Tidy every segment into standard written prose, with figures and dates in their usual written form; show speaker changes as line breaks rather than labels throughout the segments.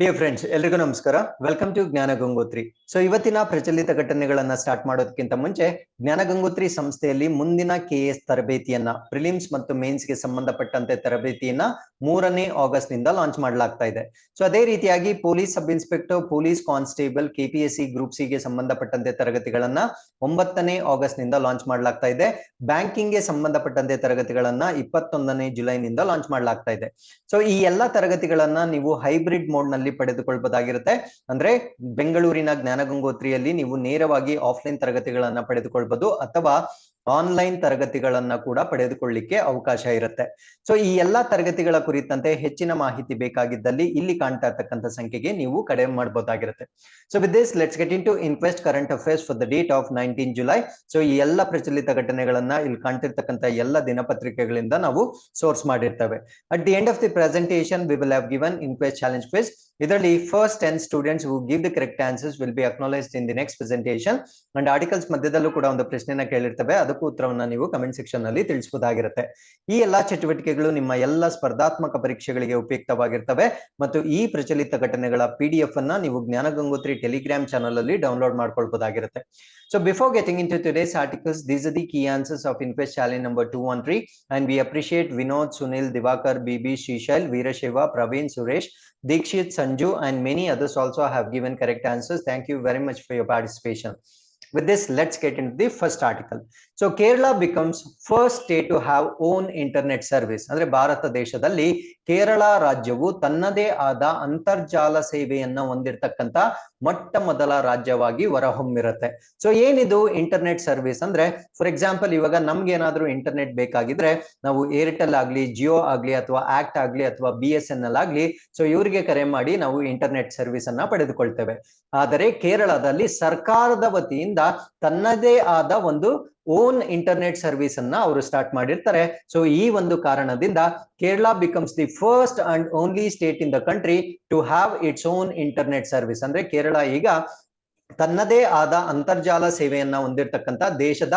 Dear friends, ಎಲ್ರಿಗೂ ನಮಸ್ಕಾರ. Welcome to ಜ್ಞಾನ ಗಂಗೋತ್ರಿ. ಸೊ ಇವತ್ತಿನ ಪ್ರಚಲಿತ ಘಟನೆಗಳನ್ನ ಸ್ಟಾರ್ಟ್ ಮಾಡೋದಕ್ಕಿಂತ ಮುಂಚೆ ಜ್ಞಾನ ಗಂಗೋತ್ರಿ ಸಂಸ್ಥೆಯಲ್ಲಿ ಮುಂದಿನ KS ತರಬೇತಿಯನ್ನ ಪ್ರಿಲಿಮ್ಸ್ ಮತ್ತು ಮೇನ್ಸ್ ಗೆ ಸಂಬಂಧಪಟ್ಟಂತೆ ತರಬೇತಿಯನ್ನ 3ನೇ ಆಗಸ್ಟ್ ನಿಂದ ಲಾಂಚ್ ಮಾಡಲಾಗ್ತಾ ಇದೆ. ಸೊ ಅದೇ ರೀತಿಯಾಗಿ police sub inspector, police constable, KPSC group C ಗೆ ಸಂಬಂಧಪಟ್ಟಂತೆ ತರಗತಿಗಳನ್ನ 9ನೇ ಆಗಸ್ಟ್ ನಿಂದ ಲಾಂಚ್ ಮಾಡಲಾಗ್ತಾ ಇದೆ. ಬ್ಯಾಂಕಿಂಗ್ ಗೆ ಸಂಬಂಧಪಟ್ಟಂತೆ ತರಗತಿಗಳನ್ನ 21ನೇ ಜುಲೈನಿಂದ ಲಾಂಚ್ ಮಾಡಲಾಗ್ತಾ ಇದೆ. ಸೊ ಈ ಎಲ್ಲಾ ತರಗತಿಗಳನ್ನ ನೀವು ಹೈಬ್ರಿಡ್ ಮೋಡ್ ನಲ್ಲಿ ಪಡೆದುಕೊಳ್ಳಬಹುದಾಗಿರುತ್ತೆ. ಅಂದ್ರೆ ಬೆಂಗಳೂರಿನ ಜ್ಞಾನ ಗಂಗೋತ್ರಿಯಲ್ಲಿ ನೀವು ನೇರವಾಗಿ ಆಫ್ಲೈನ್ ತರಗತಿಗಳನ್ನ ಪಡೆದುಕೊಳ್ಳಬಹುದು ಅಥವಾ ಆನ್ಲೈನ್ ತರಗತಿಗಳನ್ನ ಕೂಡ ಪಡೆದುಕೊಳ್ಳಿಕ್ಕೆ ಅವಕಾಶ ಇರುತ್ತೆ. ಸೊ ಈ ಎಲ್ಲಾ ತರಗತಿಗಳ ಕುರಿತಂತೆ ಹೆಚ್ಚಿನ ಮಾಹಿತಿ ಬೇಕಾಗಿದ್ದಲ್ಲಿ ಇಲ್ಲಿ ಕಾಣ್ತಾ ಇರ್ತಕ್ಕಂಥ ಸಂಖ್ಯೆಗೆ ನೀವು ಕರೆ ಮಾಡಬಹುದಾಗಿರುತ್ತೆ. So with this let's get into inquest current affairs for the date of 19 July. So ಈ ಎಲ್ಲ ಪ್ರಚಲಿತ ಘಟನೆಗಳನ್ನ ಇಲ್ಲಿ ಕಾಣ್ತಿರ್ತಕ್ಕಂಥ ಎಲ್ಲ ದಿನಪತ್ರಿಕೆಗಳಿಂದ ನಾವು ಸೋರ್ಸ್ ಮಾಡಿರ್ತೇವೆ. At the end of the presentation we will have given inquest challenge quiz. ಇದರಲ್ಲಿ first 10 students who give the correct answers will be acknowledged in the next presentation. And articles ಮಧ್ಯದಲ್ಲೂ ಕೂಡ ಒಂದು ಪ್ರಶ್ನೆನ ಕೇಳಿರ್ತವೆ, ಅದಕ್ಕೂ ಉತ್ತರವನ್ನ ನೀವು ಕಮೆಂಟ್ ಸೆಕ್ಷನ್ ನಲ್ಲಿ ತಿಳಿಸಬಹುದಾಗಿರುತ್ತೆ. ಈ ಎಲ್ಲಾ ಚಟುವಟಿಕೆಗಳು ನಿಮ್ಮ ಎಲ್ಲ ಸ್ಪರ್ಧಾತ್ಮಕ ಪರೀಕ್ಷೆಗಳಿಗೆ ಉಪಯುಕ್ತವಾಗಿರ್ತವೆ ಮತ್ತು ಈ ಪ್ರಚಲಿತ ಘಟನೆಗಳ PDF ಅನ್ನ ನೀವು ಜ್ಞಾನ ಗಂಗೋತ್ರಿ ಟೆಲಿಗ್ರಾಮ್ ಚಾನಲ್ ಅಲ್ಲಿ download ಮಾಡ್ಕೊಳ್ಬಹುದಾಗಿರುತ್ತೆ. So before getting into today's articles, these are the key answers of InQuest challenge number 213, and we appreciate Vinod, Sunil, Divakar, BB, Shishal, Veerashaiva, Praveen, Suresh, Dikshit, Sanju, and many others also have given correct answers. Thank you very much for your participation. With this, let's get into the first article. So Kerala becomes first state to have own internet service. ಅಂದ್ರೆ ಭಾರತ ದೇಶದಲ್ಲಿ ಕೇರಳ ರಾಜ್ಯವು ತನ್ನದೇ ಆದ ಅಂತರ್ಜಾಲ ಸೇವೆಯನ್ನ ಹೊಂದಿರತಕ್ಕಂತ ಮೊಟ್ಟ ಮೊದಲ ರಾಜ್ಯವಾಗಿ ಹೊರಹೊಮ್ಮಿರುತ್ತೆ. So ಏನಿದು ಇಂಟರ್ನೆಟ್ ಸರ್ವಿಸ್ ಅಂದ್ರೆ, ಫಾರ್ ಎಕ್ಸಾಂಪಲ್ ಇವಾಗ ನಮ್ಗೆ ಏನಾದ್ರೂ ಇಂಟರ್ನೆಟ್ ಬೇಕಾಗಿದ್ರೆ ನಾವು ಏರ್ಟೆಲ್ ಆಗ್ಲಿ, ಜಿಯೋ ಆಗ್ಲಿ, ಅಥವಾ ಆಕ್ಟ್ ಆಗ್ಲಿ, ಅಥವಾ BSNL ಆಗ್ಲಿ, ಸೊ ಇವರಿಗೆ ಕರೆ ಮಾಡಿ ನಾವು ಇಂಟರ್ನೆಟ್ ಸರ್ವಿಸ್ ಅನ್ನ ಪಡೆದುಕೊಳ್ತೇವೆ. ಆದರೆ ಕೇರಳದಲ್ಲಿ ಸರ್ಕಾರದ ವತಿಯಿಂದ ತನ್ನದೇ ಆದ ಒಂದು ಓನ್ ಇಂಟರ್ನೆಟ್ ಸರ್ವಿಸ್ ಅನ್ನ ಅವರು ಸ್ಟಾರ್ಟ್ ಮಾಡಿರ್ತಾರೆ. ಸೊ ಈ ಒಂದು ಕಾರಣದಿಂದ Kerala becomes the first and only state in the country to have its own internet service. ಅಂದ್ರೆ ಕೇರಳ ಈಗ ತನ್ನದೇ ಆದ ಅಂತರ್ಜಾಲ ಸೇವೆಯನ್ನ ಹೊಂದಿರತಕ್ಕಂತ ದೇಶದ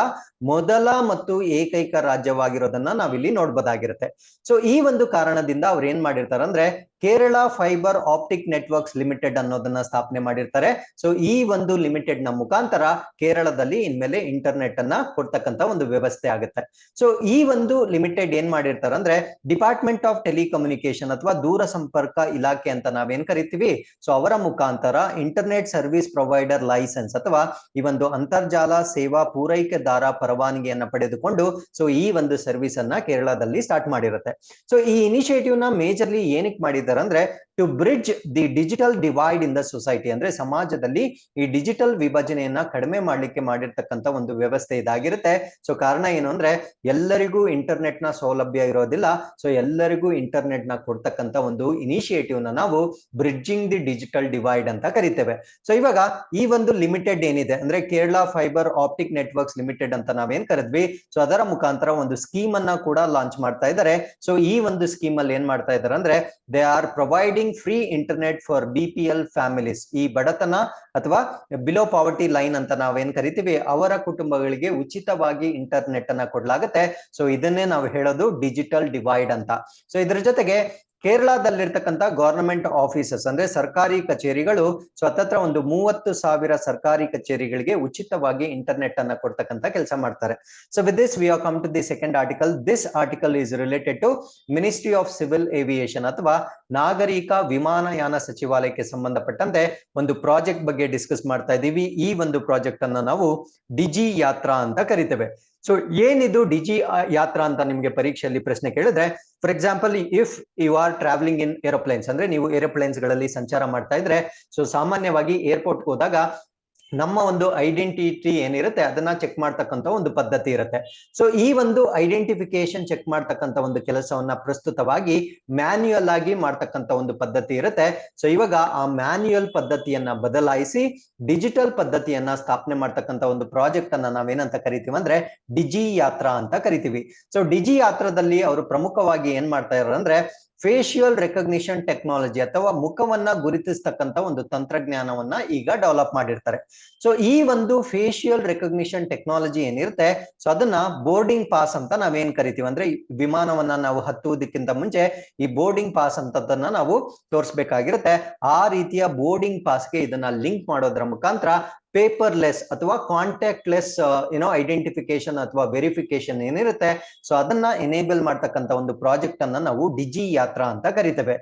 ಮೊದಲ ಮತ್ತು ಏಕೈಕ ರಾಜ್ಯವಾಗಿರೋದನ್ನ ನಾವಿಲ್ಲಿ ನೋಡ್ಬೋದಾಗಿರುತ್ತೆ. ಸೊ ಈ ಒಂದು ಕಾರಣದಿಂದ ಅವ್ರು ಏನ್ ಮಾಡಿರ್ತಾರೆ ಅಂದ್ರೆ Kerala fibre optic networks limited ಅನ್ನೋದನ್ನ ಸ್ಥಾಪನೆ ಮಾಡಿರ್ತಾರೆ. ಸೊ ಈ ಒಂದು ಲಿಮಿಟೆಡ್ ನ ಮುಖಾಂತರ ಕೇರಳದಲ್ಲಿ ಇನ್ಮೇಲೆ ಇಂಟರ್ನೆಟ್ ಅನ್ನ ಕೊಡ್ತಕ್ಕಂತ ಒಂದು ವ್ಯವಸ್ಥೆ ಆಗುತ್ತೆ. ಸೊ ಈ ಒಂದು ಲಿಮಿಟೆಡ್ ಏನ್ ಮಾಡಿರ್ತಾರೆ ಅಂದ್ರೆ ಡಿಪಾರ್ಟ್ಮೆಂಟ್ ಆಫ್ ಟೆಲಿಕಮ್ಯುನಿಕೇಶನ್ ಅಥವಾ ದೂರ ಸಂಪರ್ಕ ಇಲಾಖೆ ಅಂತ ನಾವೇನ್ ಕರಿತೀವಿ, ಸೊ ಅವರ ಮುಖಾಂತರ ಇಂಟರ್ನೆಟ್ ಸರ್ವಿಸ್ ಪ್ರೊವೈಡರ್ ಲೈಸೆನ್ಸ್ ಅಥವಾ ಈ ಒಂದು ಅಂತರ್ಜಾಲ ಸೇವಾ ಪೂರೈಕೆದಾರ ಪರವಾನಗಿಯನ್ನ ಪಡೆದುಕೊಂಡು ಸೊ ಈ ಒಂದು ಸರ್ವಿಸ್ ಅನ್ನ ಕೇರಳದಲ್ಲಿ ಸ್ಟಾರ್ಟ್ ಮಾಡಿರುತ್ತೆ. ಸೊ ಈ ಇನಿಷಿಯೇಟಿವ್ ನ ಮೇಜರ್ಲಿ ಏನಕ್ಕೆ ಮಾಡಿದ್ದಾರೆ ಅಂದ್ರೆ to bridge the digital divide in the society. ಅಂದ್ರೆ ಸಮಾಜದಲ್ಲಿ ಈ ಡಿಜಿಟಲ್ ವಿಭಜನೆಯನ್ನ ಕಡಿಮೆ ಮಾಡ್ಲಿಕ್ಕೆ ಮಾಡಿರ್ತಕ್ಕಂಥ ಒಂದು ವ್ಯವಸ್ಥೆ ಇದಾಗಿರುತ್ತೆ. ಸೊ ಕಾರಣ ಏನು ಅಂದ್ರೆ ಎಲ್ಲರಿಗೂ ಇಂಟರ್ನೆಟ್ ನ ಸೌಲಭ್ಯ ಇರೋದಿಲ್ಲ. ಸೊ ಎಲ್ಲರಿಗೂ ಇಂಟರ್ನೆಟ್ ನ ಕೊಡ್ತಕ್ಕಂಥ ಒಂದು ಇನಿಷಿಯೇಟಿವ್ ನ ನಾವು ಬ್ರಿಡ್ಜಿಂಗ್ ದಿ ಡಿಜಿಟಲ್ ಡಿವೈಡ್ ಅಂತ ಕರಿತೇವೆ. ಸೊ ಇವಾಗ ಈ ಒಂದು ಲಿಮಿಟೆಡ್ ಏನಿದೆ ಅಂದ್ರೆ Kerala fibre optic networks limited ಅಂತ ನಾವೇನ್ ಕರೆದ್ವಿ, ಸೊ ಅದರ ಮುಖಾಂತರ ಒಂದು ಸ್ಕೀಮ್ ಅನ್ನ ಕೂಡ ಲಾಂಚ್ ಮಾಡ್ತಾ ಇದ್ದಾರೆ. ಸೊ ಈ ಒಂದು ಸ್ಕೀಮ್ ಅಲ್ಲಿ ಏನ್ ಮಾಡ್ತಾ ಇದ್ದಾರೆ ಅಂದ್ರೆ they are providing free internet for BPL families. ಈ ಬಡತನ ಅಥವಾ ಬಿಲೋ ಪಾವರ್ಟಿ ಲೈನ್ ಅಂತ ನಾವೇನ್ ಕರಿತೀವಿ ಅವರ ಕುಟುಂಬಗಳಿಗೆ ಉಚಿತವಾಗಿ ಇಂಟರ್ನೆಟ್ ಅನ್ನ ಕೊಡ್ಲಾಗುತ್ತೆ. ಸೊ ಇದನ್ನೇ ನಾವು ಹೇಳೋದು ಡಿಜಿಟಲ್ ಡಿವೈಡ್ ಅಂತ. ಸೊ ಇದ್ರ ಜೊತೆಗೆ ಕೇರಳದಲ್ಲಿರ್ತಕ್ಕಂಥ ಗವರ್ನಮೆಂಟ್ ಆಫೀಸಸ್ ಅಂದ್ರೆ ಸರ್ಕಾರಿ ಕಚೇರಿಗಳು ಸ್ವತಂತ್ರ ಒಂದು 30,000 ಸರ್ಕಾರಿ ಕಚೇರಿಗಳಿಗೆ ಉಚಿತವಾಗಿ ಇಂಟರ್ನೆಟ್ ಅನ್ನ ಕೊಡ್ತಕ್ಕಂಥ ಕೆಲಸ ಮಾಡ್ತಾರೆ. So with this we are come to the second article. This article is related to ministry of civil aviation ಅಥವಾ ನಾಗರಿಕ ವಿಮಾನಯಾನ ಸಚಿವಾಲಯಕ್ಕೆ ಸಂಬಂಧಪಟ್ಟಂತೆ ಒಂದು ಪ್ರಾಜೆಕ್ಟ್ ಬಗ್ಗೆ ಡಿಸ್ಕಸ್ ಮಾಡ್ತಾ ಇದ್ದೀವಿ. ಈ ಒಂದು ಪ್ರಾಜೆಕ್ಟ್ ಅನ್ನ ನಾವು ಡಿಜಿ ಯಾತ್ರಾ ಅಂತ ಕರಿತೇವೆ. ಸೊ ಏನಿದು ಡಿಜಿ ಯಾತ್ರಾ ಅಂತ ನಿಮ್ಗೆ ಪರೀಕ್ಷೆಯಲ್ಲಿ ಪ್ರಶ್ನೆ ಕೇಳಿದ್ರೆ, for example if you are travelling in aeroplanes ಅಂದ್ರೆ ನೀವು ಏರೋಪ್ಲೇನ್ಸ್ ಗಳಲ್ಲಿ ಸಂಚಾರ ಮಾಡ್ತಾ ಇದ್ರೆ, ಸೊ ಸಾಮಾನ್ಯವಾಗಿ ಏರ್ಪೋರ್ಟ್ ಹೋದಾಗ ನಮ್ಮ ಒಂದು ಐಡೆಂಟಿಟಿ ಏನಿರುತ್ತೆ ಅದನ್ನ ಚೆಕ್ ಮಾಡ್ತಕ್ಕಂಥ ಒಂದು ಪದ್ಧತಿ ಇರುತ್ತೆ. ಸೊ ಈ ಒಂದು ಐಡೆಂಟಿಫಿಕೇಶನ್ ಚೆಕ್ ಮಾಡ್ತಕ್ಕಂಥ ಒಂದು ಕೆಲಸವನ್ನ ಪ್ರಸ್ತುತವಾಗಿ ಮ್ಯಾನ್ಯುಯಲ್ ಆಗಿ ಮಾಡ್ತಕ್ಕಂಥ ಒಂದು ಪದ್ಧತಿ ಇರುತ್ತೆ. ಸೊ ಇವಾಗ ಆ ಮ್ಯಾನ್ಯುಯಲ್ ಪದ್ಧತಿಯನ್ನ ಬದಲಾಯಿಸಿ ಡಿಜಿಟಲ್ ಪದ್ಧತಿಯನ್ನ ಸ್ಥಾಪನೆ ಮಾಡ್ತಕ್ಕಂಥ ಒಂದು ಪ್ರಾಜೆಕ್ಟ್ ಅನ್ನ ನಾವೇನಂತ ಕರಿತೀವಿ ಅಂದ್ರೆ ಡಿಜಿ ಯಾತ್ರಾ ಅಂತ ಕರಿತೀವಿ. ಸೊ ಡಿಜಿ ಯಾತ್ರಾದಲ್ಲಿ ಅವರು ಪ್ರಮುಖವಾಗಿ ಏನ್ ಮಾಡ್ತಾ ಇದ್ದಾರೆ ಅಂದ್ರೆ ಫೇಶಿಯಲ್ ರೆಕಗ್ನಿಷನ್ ಟೆಕ್ನಾಲಜಿ ಅಥವಾ ಮುಖವನ್ನ ಗುರುತಿಸ್ತಕ್ಕಂತ ಒಂದು ತಂತ್ರಜ್ಞಾನವನ್ನ ಈಗ ಡೆವಲಪ್ ಮಾಡಿರ್ತಾರೆ. ಸೊ ಈ ಒಂದು ಫೇಶಿಯಲ್ ರೆಕಗ್ನಿಷನ್ ಟೆಕ್ನಾಲಜಿ ಏನಿರುತ್ತೆ, ಸೊ ಅದನ್ನ ಬೋರ್ಡಿಂಗ್ ಪಾಸ್ ಅಂತ ನಾವೇನ್ ಕರಿತೀವಿ, ಅಂದ್ರೆ ವಿಮಾನವನ್ನ ನಾವು ಹತ್ತುವುದಕ್ಕಿಂತ ಮುಂಚೆ ಈ ಬೋರ್ಡಿಂಗ್ ಪಾಸ್ ಅಂತದನ್ನ ನಾವು ತೋರಿಸಬೇಕಾಗಿರುತ್ತೆ. ಆ ರೀತಿಯ ಬೋರ್ಡಿಂಗ್ ಪಾಸ್ಗೆ ಇದನ್ನ ಲಿಂಕ್ ಮಾಡೋದ್ರ ಮುಖಾಂತರ ಪೇಪರ್ಲೆಸ್ ಅಥವಾ ಕಾಂಟ್ಯಾಕ್ಟ್ ಲೆಸ್ ಐಡೆಂಟಿಫಿಕೇಶನ್ ಅಥವಾ ವೆರಿಫಿಕೇಶನ್ ಏನಿರುತ್ತೆ, ಸೊ ಅದನ್ನ ಎನೇಬಲ್ ಮಾಡ್ತಕ್ಕಂಥ ಒಂದು ಪ್ರಾಜೆಕ್ಟ್ ಅನ್ನ ನಾವು ಡಿಜಿ ಯಾತ್ರಾ ಅಂತ ಕರಿತೇವೆ.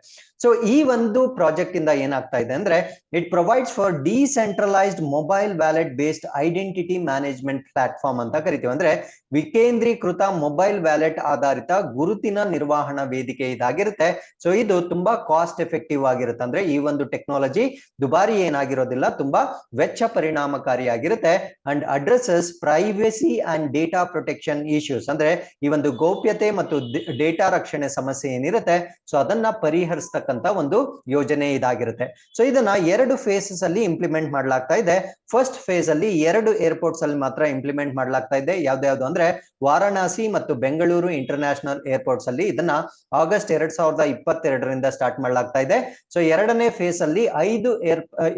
ಸೊ ಈ ಒಂದು ಪ್ರಾಜೆಕ್ಟ್ ಇಂದ ಏನಾಗ್ತಾ ಇದೆ ಅಂದ್ರೆ, it provides for decentralised mobile wallet based identity management platform ಅಂತ ಕರಿತೀವಿ. ಅಂದ್ರೆ ವಿಕೇಂದ್ರೀಕೃತ ಮೊಬೈಲ್ ವ್ಯಾಲೆಟ್ ಆಧಾರಿತ ಗುರುತಿನ ನಿರ್ವಹಣಾ ವೇದಿಕೆ ಇದಾಗಿರುತ್ತೆ. ಸೊ ಇದು ತುಂಬಾ ಕಾಸ್ಟ್ ಎಫೆಕ್ಟಿವ್ ಆಗಿರುತ್ತೆ. ಅಂದ್ರೆ ಈ ಒಂದು ಟೆಕ್ನಾಲಜಿ ದುಬಾರಿ ಏನಾಗಿರೋದಿಲ್ಲ, ತುಂಬಾ ವೆಚ್ಚ ಪರಿಣಾಮಕಾರಿಯಾಗಿರುತ್ತೆ. And addresses privacy and data protection issues, ಅಂದ್ರೆ ಈ ಒಂದು ಗೌಪ್ಯತೆ ಮತ್ತು ಡೇಟಾ ರಕ್ಷಣೆ ಸಮಸ್ಯೆ ಏನಿರುತ್ತೆ, ಸೊ ಅದನ್ನ ಪರಿಹರಿಸತಕ್ಕಂತ ಒಂದು ಯೋಜನೆ ಇದಾಗಿರುತ್ತೆ. ಸೊ ಇದನ್ನ 2 ಫೇಸಸ್ ಅಲ್ಲಿ ಇಂಪ್ಲಿಮೆಂಟ್ ಮಾಡಲಾಗ್ತಾ ಇದೆ. ಫಸ್ಟ್ ಫೇಸ್ ಅಲ್ಲಿ 2 ಏರ್ಪೋರ್ಟ್ಸ್ ಅಲ್ಲಿ ಮಾತ್ರ ಇಂಪ್ಲಿಮೆಂಟ್ ಮಾಡಲಾಗ್ತಾ ಇದೆ. ಯಾವ್ದು ಅಂದ್ರೆ ವಾರಣಾಸಿ ಮತ್ತು ಬೆಂಗಳೂರು ಇಂಟರ್ನ್ಯಾಷನಲ್ ಏರ್ಪೋರ್ಟ್ಸ್ ಅಲ್ಲಿ ಇದನ್ನ ಆಗಸ್ಟ್ 2022ರಿಂದ ಸ್ಟಾರ್ಟ್ ಮಾಡಲಾಗ್ತಾ ಇದೆ. ಸೊ 2ನೇ ಫೇಸ್ ಅಲ್ಲಿ 5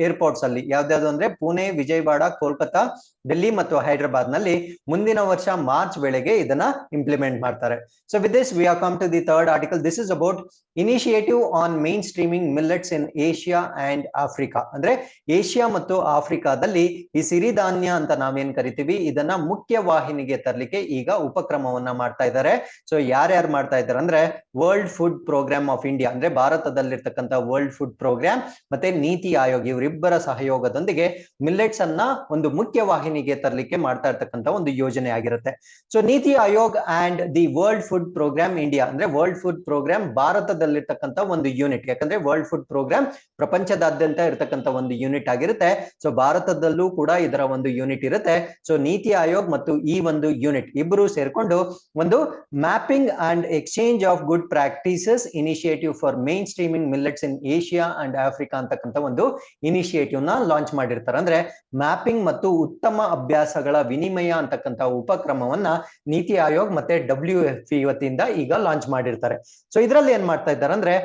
ಏರ್ಪೋರ್ಟ್ಸ್ ಅಲ್ಲಿ ಯಾವ್ದು ಅಂದ್ರೆ ಪುಣೆ, ವಿಜಯವಾಡ, ಕೋಲ್ಕತ್ತಾ, ಡೆಲ್ಲಿ ಮತ್ತು ಹೈದರಾಬಾದ್ ನಲ್ಲಿ ಮುಂದಿನ ವರ್ಷ ಮಾರ್ಚ್ ವೇಳೆಗೆ ಇದನ್ನ ಇಂಪ್ಲಿಮೆಂಟ್ ಮಾಡ್ತಾರೆ. So with this we are come to the third article. This is about initiative on mainstreaming millets in Asia and Africa. ಅಂದ್ರೆ ಏಷ್ಯಾ ಮತ್ತು ಆಫ್ರಿಕಾದಲ್ಲಿ ಈ ಸಿರಿಧಾನ್ಯ ಅಂತ ನಾವೇನ್ ಕರಿತೀವಿ, ಇದನ್ನ ಮುಖ್ಯ ವಾಹಿನಿಗೆ ತರಲಿಕ್ಕೆ ಈಗ ಉಪಕ್ರಮವನ್ನ ಮಾಡ್ತಾ ಇದ್ದಾರೆ. ಸೊ ಯಾರ್ಯಾರು ಮಾಡ್ತಾ ಇದ್ದಾರೆ ಅಂದ್ರೆ, world food programme of India, ಅಂದ್ರೆ ಭಾರತದಲ್ಲಿರ್ತಕ್ಕಂಥ ವರ್ಲ್ಡ್ ಫುಡ್ ಪ್ರೋಗ್ರಾಮ್ ಮತ್ತೆ ನೀತಿ ಆಯೋಗ್ ಇವರಿಬ್ಬರ ಸಹಯೋಗದೊಂದಿಗೆ ಮಿಲ್ಲೆಟ್ಸ್ ಅನ್ನ ಒಂದು ಮುಖ್ಯ ವಾಹಿನಿಗೆ ತರಲಿಕ್ಕೆ ಮಾಡ್ತಾ ಇರ್ತಕ್ಕಂಥ ಒಂದು ಯೋಜನೆ ಆಗಿರುತ್ತೆ. So NITI Aayog and the world food programme India, ಅಂದ್ರೆ ವರ್ಲ್ಡ್ ಫುಡ್ ಪ್ರೋಗ್ರಾಮ್ ಭಾರತದಲ್ಲಿರ್ತಕ್ಕಂಥ ಒಂದು ಯೂನಿಟ್. ಯಾಕಂದ್ರೆ ವರ್ಲ್ಡ್ ಫುಡ್ ಪ್ರೋಗ್ರಾಮ್ ಪ್ರಪಂಚದಾದ್ಯಂತ ಇರತಕ್ಕಂಥ ಒಂದು ಯೂನಿಟ್ ಆಗಿರುತ್ತೆ. ಸೊ ಭಾರತದಲ್ಲೂ ಕೂಡ ಇದರ ಒಂದು ಯೂನಿಟ್ ಇರುತ್ತೆ. ಸೊ ನೀತಿ ಆಯೋಗ್ ಮತ್ತು ಈ ಒಂದು ಯೂನಿಟ್ ಇಬ್ಬರು ಸೇರ್ಕೊಂಡು ಒಂದು mapping and exchange of good practices initiative for main streaming millets in Asia and Africa ಅಂತಕ್ಕಂಥ ಒಂದು ಇನಿಷಿಯೇಟಿವ್ ನ ಲಾಂಚ್ ಮಾಡಿರ್ತಾರೆ. ಅಂದ್ರೆ ಮ್ಯಾಪಿಂಗ್ ಮತ್ತು ಉತ್ತಮ ಅಭ್ಯಾಸಗಳ ವಿನಿಮಯ ಅಂತಕ್ಕಂಥ ಉಪಕ್ರಮವನ್ನ ನೀತಿ ಆಯೋಗ್ ಮತ್ತೆ WFP ವತಿಯಿಂದ ಈಗ ಲಾಂಚ್ ಮಾಡಿರ್ತಾರೆ. ಸೊ ಇದರಲ್ಲಿ ಏನ್ ಮಾಡ್ತಾ ಇದ್ದಾರೆ ಅಂದ್ರೆ,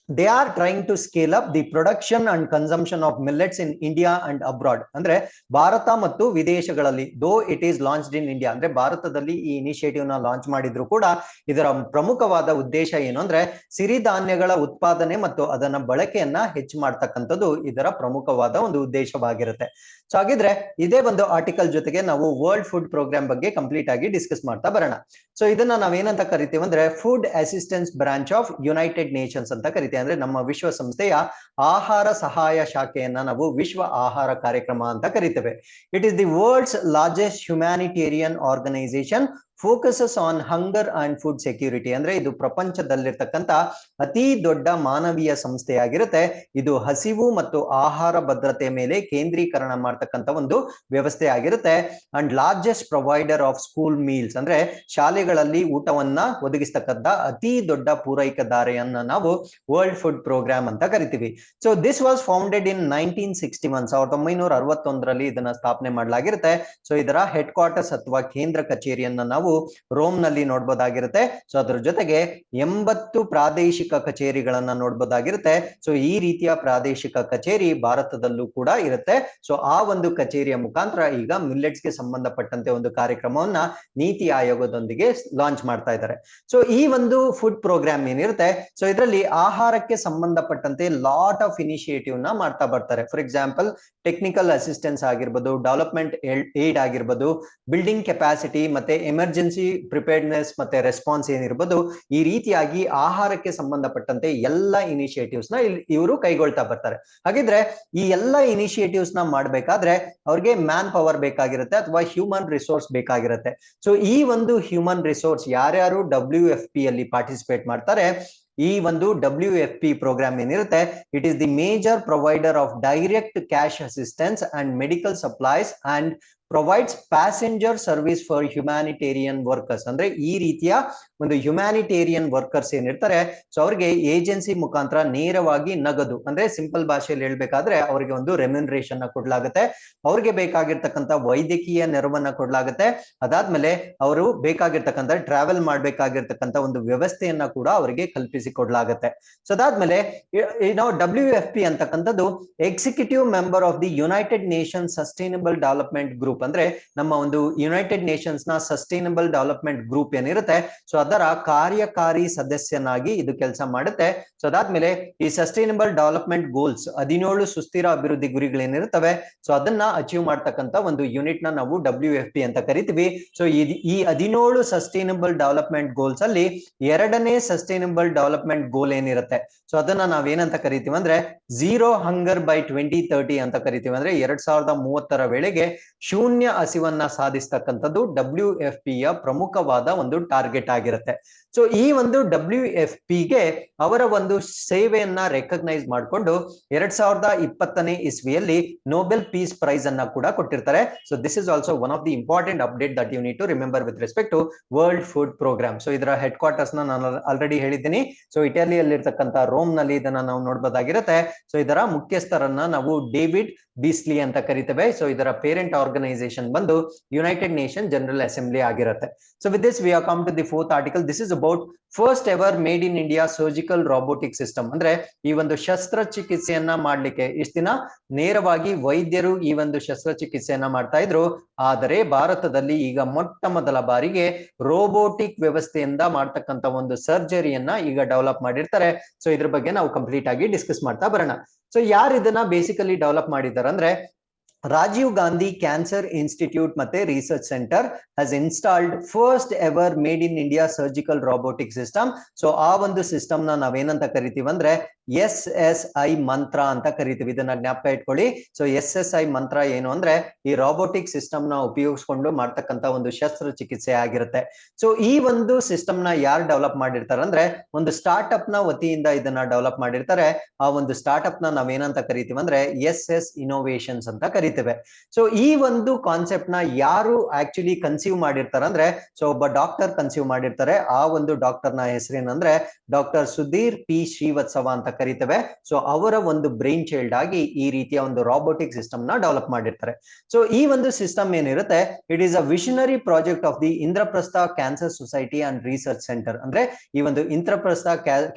they are trying to scale up the production and consumption of millets in India and abroad. ಅಂದ್ರೆ ಭಾರತ ಮತ್ತು ವಿದೇಶಗಳಲ್ಲಿ, though it is launched in India, ಅಂದ್ರೆ ಭಾರತದಲ್ಲಿ ಈ ಇನಿಷಿಯೇಟಿವ್ ನ ಲಾಂಚ್ ಮಾಡಿದ್ರು ಕೂಡ ಇದರ ಪ್ರಮುಖವಾದ ಉದ್ದೇಶ ಏನು ಅಂದ್ರೆ ಸಿರಿಧಾನ್ಯಗಳ ಉತ್ಪಾದನೆ ಮತ್ತು ಅದನ್ನ ಬಳಕೆಯನ್ನ ಹೆಚ್ಚು ಮಾಡ್ತಕ್ಕಂಥದ್ದು ಇದರ ಪ್ರಮುಖವಾದ ಒಂದು ಉದ್ದೇಶವಾಗಿರುತ್ತೆ. ಸೊ ಹಾಗಿದ್ರೆ ಇದೇ ಒಂದು ಆರ್ಟಿಕಲ್ ಜೊತೆಗೆ ನಾವು ವರ್ಲ್ಡ್ ಫುಡ್ ಪ್ರೋಗ್ರಾಮ್ ಬಗ್ಗೆ ಕಂಪ್ಲೀಟ್ ಆಗಿ ಡಿಸ್ಕಸ್ ಮಾಡ್ತಾ ಬರೋಣ. ಸೊ ಇದನ್ನ ನಾವೇನಂತ ಕರಿತೀವಿ ಅಂದ್ರೆ food assistance branch of United Nations ಅಂತ ಕರಿತೀವಿ. ಅಂದ್ರೆ ನಮ್ಮ ವಿಶ್ವಸಂಸ್ಥೆಯ ಆಹಾರ ಸಹಾಯ ಶಾಖೆಯನ್ನ ನಾವು ವಿಶ್ವ ಆಹಾರ ಕಾರ್ಯಕ್ರಮ ಅಂತ ಕರಿತೇವೆ. It is the world's largest humanitarian organisation focuses on hunger and food security. ಅಂದ್ರೆ ಇದು ಪ್ರಪಂಚದಲ್ಲಿರ್ತಕ್ಕಂಥ ಅತಿ ದೊಡ್ಡ ಮಾನವೀಯ ಸಂಸ್ಥೆಯಾಗಿರುತ್ತೆ. ಇದು ಹಸಿವು ಮತ್ತು ಆಹಾರ ಭದ್ರತೆ ಮೇಲೆ ಕೇಂದ್ರೀಕರಣ ಮಾಡ್ತಕ್ಕಂಥ ಒಂದು ವ್ಯವಸ್ಥೆ ಆಗಿರುತ್ತೆ. And largest provider of school meals, ಅಂದ್ರೆ ಶಾಲೆಗಳಲ್ಲಿ ಊಟವನ್ನ ಒದಗಿಸ್ತಕ್ಕಂಥ ಅತಿ ದೊಡ್ಡ ಪೂರೈಕೆದಾರೆಯನ್ನ ನಾವು ವರ್ಲ್ಡ್ ಫುಡ್ ಪ್ರೋಗ್ರಾಮ್ ಅಂತ ಕರಿತೀವಿ. So this was founded in 1961, 1961ರಲ್ಲಿ ಇದನ್ನ ಸ್ಥಾಪನೆ ಮಾಡಲಾಗಿರುತ್ತೆ. ಸೊ ಇದರ ಹೆಡ್ ಕ್ವಾರ್ಟರ್ಸ್ ಅಥವಾ ಕೇಂದ್ರ ಕಚೇರಿಯನ್ನ ನಾವು ರೋಮ್ ನಲ್ಲಿ ನೋಡಬಹುದಾಗಿರುತ್ತೆ. ಸೊ ಅದರ ಜೊತೆಗೆ 80 ಪ್ರಾದೇಶಿಕ ಕಚೇರಿಗಳನ್ನ ನೋಡಬಹುದಾಗಿರುತ್ತೆ. ಸೊ ಈ ರೀತಿಯ ಪ್ರಾದೇಶಿಕ ಕಚೇರಿ ಭಾರತದಲ್ಲೂ ಕೂಡ ಇರುತ್ತೆ. ಸೊ ಆ ಒಂದು ಕಚೇರಿಯ ಮುಖಾಂತರ ಈಗ ಮಿಲ್ಲೆಟ್ಸ್ ಗೆ ಸಂಬಂಧಪಟ್ಟಂತೆ ಒಂದು ಕಾರ್ಯಕ್ರಮವನ್ನ ನೀತಿ ಆಯೋಗದೊಂದಿಗೆ ಲಾಂಚ್ ಮಾಡ್ತಾ ಇದ್ದಾರೆ. ಸೊ ಈ ಒಂದು ಫುಡ್ ಪ್ರೋಗ್ರಾಮ್ ಏನಿರುತ್ತೆ, ಸೊ ಇದರಲ್ಲಿ ಆಹಾರಕ್ಕೆ ಸಂಬಂಧಪಟ್ಟಂತೆ ಲಾಟ್ ಆಫ್ ಇನಿಷಿಯೇಟಿವ್ ನ ಮಾಡ್ತಾ ಬರ್ತಾರೆ. ಫಾರ್ ಎಕ್ಸಾಂಪಲ್ ಟೆಕ್ನಿಕಲ್ ಅಸಿಸ್ಟೆನ್ಸ್ ಆಗಿರ್ಬೋದು, ಡೆವಲಪ್ಮೆಂಟ್ ಏಡ್ ಆಗಿರ್ಬೋದು, ಬಿಲ್ಡಿಂಗ್ ಕೆಪಾಸಿಟಿ ಮತ್ತೆ ಎಮರ್ಜೆನ್ಸಿ ಪ್ರಿಪೇರ್ಡ್ನೆಸ್ ಮತ್ತೆ ರೆಸ್ಪಾನ್ಸ್ ಏನಿರ್ಬೋದು, ಈ ರೀತಿಯಾಗಿ ಆಹಾರಕ್ಕೆ ಸಂಬಂಧಪಟ್ಟಂತೆ ಎಲ್ಲ ಇನಿಷಿಯೇಟಿವ್ಸ್ ನ ಇವರು ಕೈಗೊಳ್ತಾ ಬರ್ತಾರೆ. ಹಾಗಿದ್ರೆ ಈ ಎಲ್ಲ ಇನಿಷಿಯೇಟಿವ್ಸ್ ನ ಮಾಡ್ಬೇಕಾದ್ರೆ ಅವ್ರಿಗೆ ಮ್ಯಾನ್ ಪವರ್ ಬೇಕಾಗಿರುತ್ತೆ ಅಥವಾ ಹ್ಯೂಮನ್ ರಿಸೋರ್ಸ್ ಬೇಕಾಗಿರುತ್ತೆ. ಸೊ ಈ ಒಂದು ಹ್ಯೂಮನ್ ರಿಸೋರ್ಸ್ ಯಾರ್ಯಾರು WFP ಅಲ್ಲಿ ಪಾರ್ಟಿಸಿಪೇಟ್ ಮಾಡ್ತಾರೆ, ಈ ಒಂದು WFP ಪ್ರೋಗ್ರಾಮ್ ಏನಿರುತ್ತೆ, it is the major provider of direct cash assistance and medical supplies and provides passenger service for humanitarian workers. ಅಂದ್ರೆ ಈ ರೀತಿಯ ಒಂದು ಹ್ಯುಮ್ಯಾನಿಟೇರಿಯನ್ ವರ್ಕರ್ಸ್ ಏನಿರ್ತಾರೆ, ಸೊ ಅವ್ರಿಗೆ ಏಜೆನ್ಸಿ ಮುಖಾಂತರ ನೇರವಾಗಿ ನಗದು, ಅಂದ್ರೆ ಸಿಂಪಲ್ ಭಾಷೆಯಲ್ಲಿ ಹೇಳ್ಬೇಕಾದ್ರೆ ಅವರಿಗೆ ಒಂದು ರೆಮ್ಯುನರೇಷನ್ ಕೊಡ್ಲಾಗುತ್ತೆ, ಅವ್ರಿಗೆ ಬೇಕಾಗಿರ್ತಕ್ಕಂಥ ವೈದ್ಯಕೀಯ ನೆರವನ್ನ ಕೊಡ್ಲಾಗುತ್ತೆ, ಅದಾದ್ಮೇಲೆ ಅವರು ಬೇಕಾಗಿರ್ತಕ್ಕಂಥ ಟ್ರಾವೆಲ್ ಮಾಡ್ಬೇಕಾಗಿರ್ತಕ್ಕಂಥ ಒಂದು ವ್ಯವಸ್ಥೆಯನ್ನ ಕೂಡ ಅವರಿಗೆ ಕಲ್ಪಿಸಿ ಕೊಡ್ಲಾಗುತ್ತೆ. ಸೊ ಅದಾದ್ಮೇಲೆ WFP ಅಂತಕ್ಕಂಥದ್ದು executive member of the United nation sustainable development group. ಅಂದ್ರೆ ನಮ್ಮ ಒಂದು ಯುನೈಟೆಡ್ ನೇಷನ್ಸ್ ನ ಸಸ್ಟೈನಬಲ್ ಡೆವಲಪ್ಮೆಂಟ್ ಗ್ರೂಪ್ ಏನಿರುತ್ತೆ, ಸೊ ಅದರ ಕಾರ್ಯಕಾರಿ ಸದಸ್ಯನಾಗಿ ಇದು ಕೆಲಸ ಮಾಡುತ್ತೆ. ಸೊ ಅದಾದ್ಮೇಲೆ ಈ ಸಸ್ಟೈನಬಲ್ ಡೆವಲಪ್ಮೆಂಟ್ ಗೋಲ್ಸ್ 17 ಸುಸ್ಥಿರ ಅಭಿವೃದ್ಧಿ ಗುರಿಗಳೇನಿರ್ತವೆ, ಸೊ ಅದನ್ನ ಅಚೀವ್ ಮಾಡ್ತಕ್ಕಂಥ ಒಂದು ಯೂನಿಟ್ ನ ನಾವು WFP ಅಂತ ಕರಿತೀವಿ. ಸೊ ಈ 17 ಸಸ್ಟೈನಬಲ್ ಡೆವಲಪ್ಮೆಂಟ್ ಗೋಲ್ಸ್ ಅಲ್ಲಿ ಎರಡನೇ ಸಸ್ಟೈನಬಲ್ ಡೆವಲಪ್ಮೆಂಟ್ ಗೋಲ್ ಏನಿರುತ್ತೆ, ಸೊ ಅದನ್ನ ನಾವೇನಂತ ಕರಿತೀವಿ ಅಂದ್ರೆ ಝೀರೋ ಹಂಗರ್ ಬೈ 2030 ಅಂತ ಕರಿತೀವಿ. ಅಂದ್ರೆ 2030 ವೇಳೆಗೆ ಶೂನ್ಯ ಹಸಿವನ್ನ ಸಾಧಿಸ್ತಕ್ಕಂಥದ್ದು WFP ಯ ಪ್ರಮುಖವಾದ ಒಂದು ಟಾರ್ಗೆಟ್ ಆಗಿರುತ್ತೆ. ಸೊ ಈ ಒಂದು WFP ಗೆ ಅವರ ಒಂದು ಸೇವೆಯನ್ನ ರೆಕಗ್ನೈಸ್ ಮಾಡಿಕೊಂಡು 2020ನೇ ಇಸ್ವಿಯಲ್ಲಿ ನೊಬೆಲ್ ಪೀಸ್ ಪ್ರೈಸ್ ಅನ್ನ ಕೂಡ ಕೊಟ್ಟಿರ್ತಾರೆ. So this is also one of the important update that you need to remember with respect to world food programme. So ಇದರ ಹೆಡ್ ಕ್ವಾರ್ಟರ್ಸ್ ನಾನು ಆಲ್ರೆಡಿ ಹೇಳಿದ್ದೀನಿ. ಸೊ ಇಟಲಿಯಲ್ಲಿ ಇರ್ತಕ್ಕಂಥ ರೋಮ್ ನಲ್ಲಿ ಇದನ್ನ ನಾವು ನೋಡಬಹುದಾಗಿರುತ್ತೆ. ಸೊ ಇದರ ಮುಖ್ಯಸ್ಥರನ್ನ ನಾವು ಡೇವಿಡ್ ಬೀಸ್ಲಿ ಅಂತ ಕರಿತೇವೆ. ಸೊ ಇದರ ಪೇರೆಂಟ್ ಆರ್ಗನೈಸೇಷನ್ ಬಂದು ಯುನೈಟೆಡ್ ನೇಷನ್ ಜನರಲ್ ಅಸೆಂಬ್ಲಿ ಆಗಿರುತ್ತೆ. So with this we are come to the fourth article. This is about first ever made in India surgical robotic system. ಅಂದ್ರೆ ಈ ಒಂದು ಶಸ್ತ್ರಚಿಕಿತ್ಸೆಯನ್ನ ಮಾಡ್ಲಿಕ್ಕೆ ಇಷ್ಟ ದಿನ ನೇರವಾಗಿ ವೈದ್ಯರು ಈ ಒಂದು ಶಸ್ತ್ರಚಿಕಿತ್ಸೆಯನ್ನ ಮಾಡ್ತಾ ಇದ್ರು, ಆದರೆ ಭಾರತದಲ್ಲಿ ಈಗ ಮೊಟ್ಟ ಮೊದಲ ಬಾರಿಗೆ ರೋಬೋಟಿಕ್ ವ್ಯವಸ್ಥೆಯಿಂದ ಮಾಡ್ತಕ್ಕಂಥ ಒಂದು ಸರ್ಜರಿಯನ್ನ ಈಗ ಡೆವಲಪ್ ಮಾಡಿರ್ತಾರೆ. ಸೊ ಇದ್ರ ಬಗ್ಗೆ ನಾವು ಕಂಪ್ಲೀಟ್ ಆಗಿ ಡಿಸ್ಕಸ್ ಮಾಡ್ತಾ ಬರೋಣ. ಸೊ ಯಾರು ಇದನ್ನ ಬೇಸಿಕಲಿ ಡೆವಲಪ್ ಮಾಡಿದ್ದಾರೆ ಅಂದ್ರೆ ರಾಜೀವ್ ಗಾಂಧಿ ಕ್ಯಾನ್ಸರ್ ಇನ್ಸ್ಟಿಟ್ಯೂಟ್ ಮತ್ತೆ research centre has installed first ever made in India surgical robotic system. So ಆ ಒಂದು ಸಿಸ್ಟಮ್ ನ ನಾವೇನಂತ ಕರಿತೀವಿ ಅಂದ್ರೆ SSI ಮಂತ್ರ ಅಂತ ಕರಿತೀವಿ. ಇದನ್ನ ಜ್ಞಾಪಕ ಇಟ್ಕೊಳ್ಳಿ. ಸೊ SSI ಮಂತ್ರ ಏನು ಅಂದ್ರೆ ಈ ರಾಬೋಟಿಕ್ ಸಿಸ್ಟಮ್ ನ ಉಪಯೋಗಿಸ್ಕೊಂಡು ಮಾಡ್ತಕ್ಕಂಥ ಒಂದು ಶಸ್ತ್ರಚಿಕಿತ್ಸೆ ಆಗಿರುತ್ತೆ. ಸೊ ಈ ಒಂದು ಸಿಸ್ಟಮ್ ನ ಯಾರು ಡೆವಲಪ್ ಮಾಡಿರ್ತಾರೆ ಅಂದ್ರೆ ಒಂದು ಸ್ಟಾರ್ಟ್ ಅಪ್ ನ ವತಿಯಿಂದ ಇದನ್ನ ಡೆವಲಪ್ ಮಾಡಿರ್ತಾರೆ. ಆ ಒಂದು ಸ್ಟಾರ್ಟ್ ಅಪ್ ನ ನಾವೇನಂತ ಕರಿತೀವಿ ಅಂದ್ರೆ SS ಇನ್ನೋವೇಷನ್ಸ್ ಅಂತ ಕರಿತೀವಿ. ಸೊ ಈ ಒಂದು ಕಾನ್ಸೆಪ್ಟ್ ನ ಯಾರು ಆಕ್ಚುಲಿ ಕನ್ಸೀವ್ ಮಾಡಿರ್ತಾರೆ ಅಂದ್ರೆ ಸೊ ಒಬ್ಬ ಡಾಕ್ಟರ್ ಕನ್ಸೀವ್ ಮಾಡಿರ್ತಾರೆ. ಆ ಒಂದು ಡಾಕ್ಟರ್ ನ ಹೆಸರೇನಂದ್ರೆ ಡಾಕ್ಟರ್ ಸುಧೀರ್ P ಶ್ರೀವತ್ಸವ ಅಂತ ಕರಿತೇವೆ. ಸೊ ಅವರ ಒಂದು ಬ್ರೈನ್ ಚೈಲ್ಡ್ ಆಗಿ ಈ ರೀತಿಯ ಒಂದು ರಾಬೋಟಿಕ್ ಸಿಸ್ಟಮ್ ನ ಡೆವಲಪ್ ಮಾಡಿರ್ತಾರೆ. ಸೊ ಈ ಒಂದು ಸಿಸ್ಟಮ್ ಏನಿರುತ್ತೆ, it is a visionary project of the Indraprastha cancer society and research centre. ಅಂದ್ರೆ ಈ ಒಂದು ಇಂದ್ರಪ್ರಸ್ಥ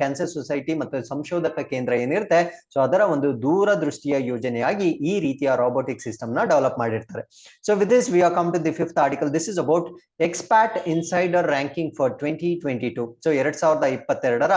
ಕ್ಯಾನ್ಸರ್ ಸೊಸೈಟಿ ಮತ್ತು ಸಂಶೋಧಕ ಕೇಂದ್ರ ಏನಿರುತ್ತೆ, ಸೊ ಅದರ ಒಂದು ದೂರದೃಷ್ಟಿಯ ಯೋಜನೆಯಾಗಿ ಈ ರೀತಿಯ ರಾಬೋಟಿಕ್ ಸಿಸ್ಟಮ್ ನ ಡೆವಲಪ್ ಮಾಡಿರ್ತಾರೆ. So with this we are come to the fifth article. This is about Expat Insider ranking for 2022. So 2022ರ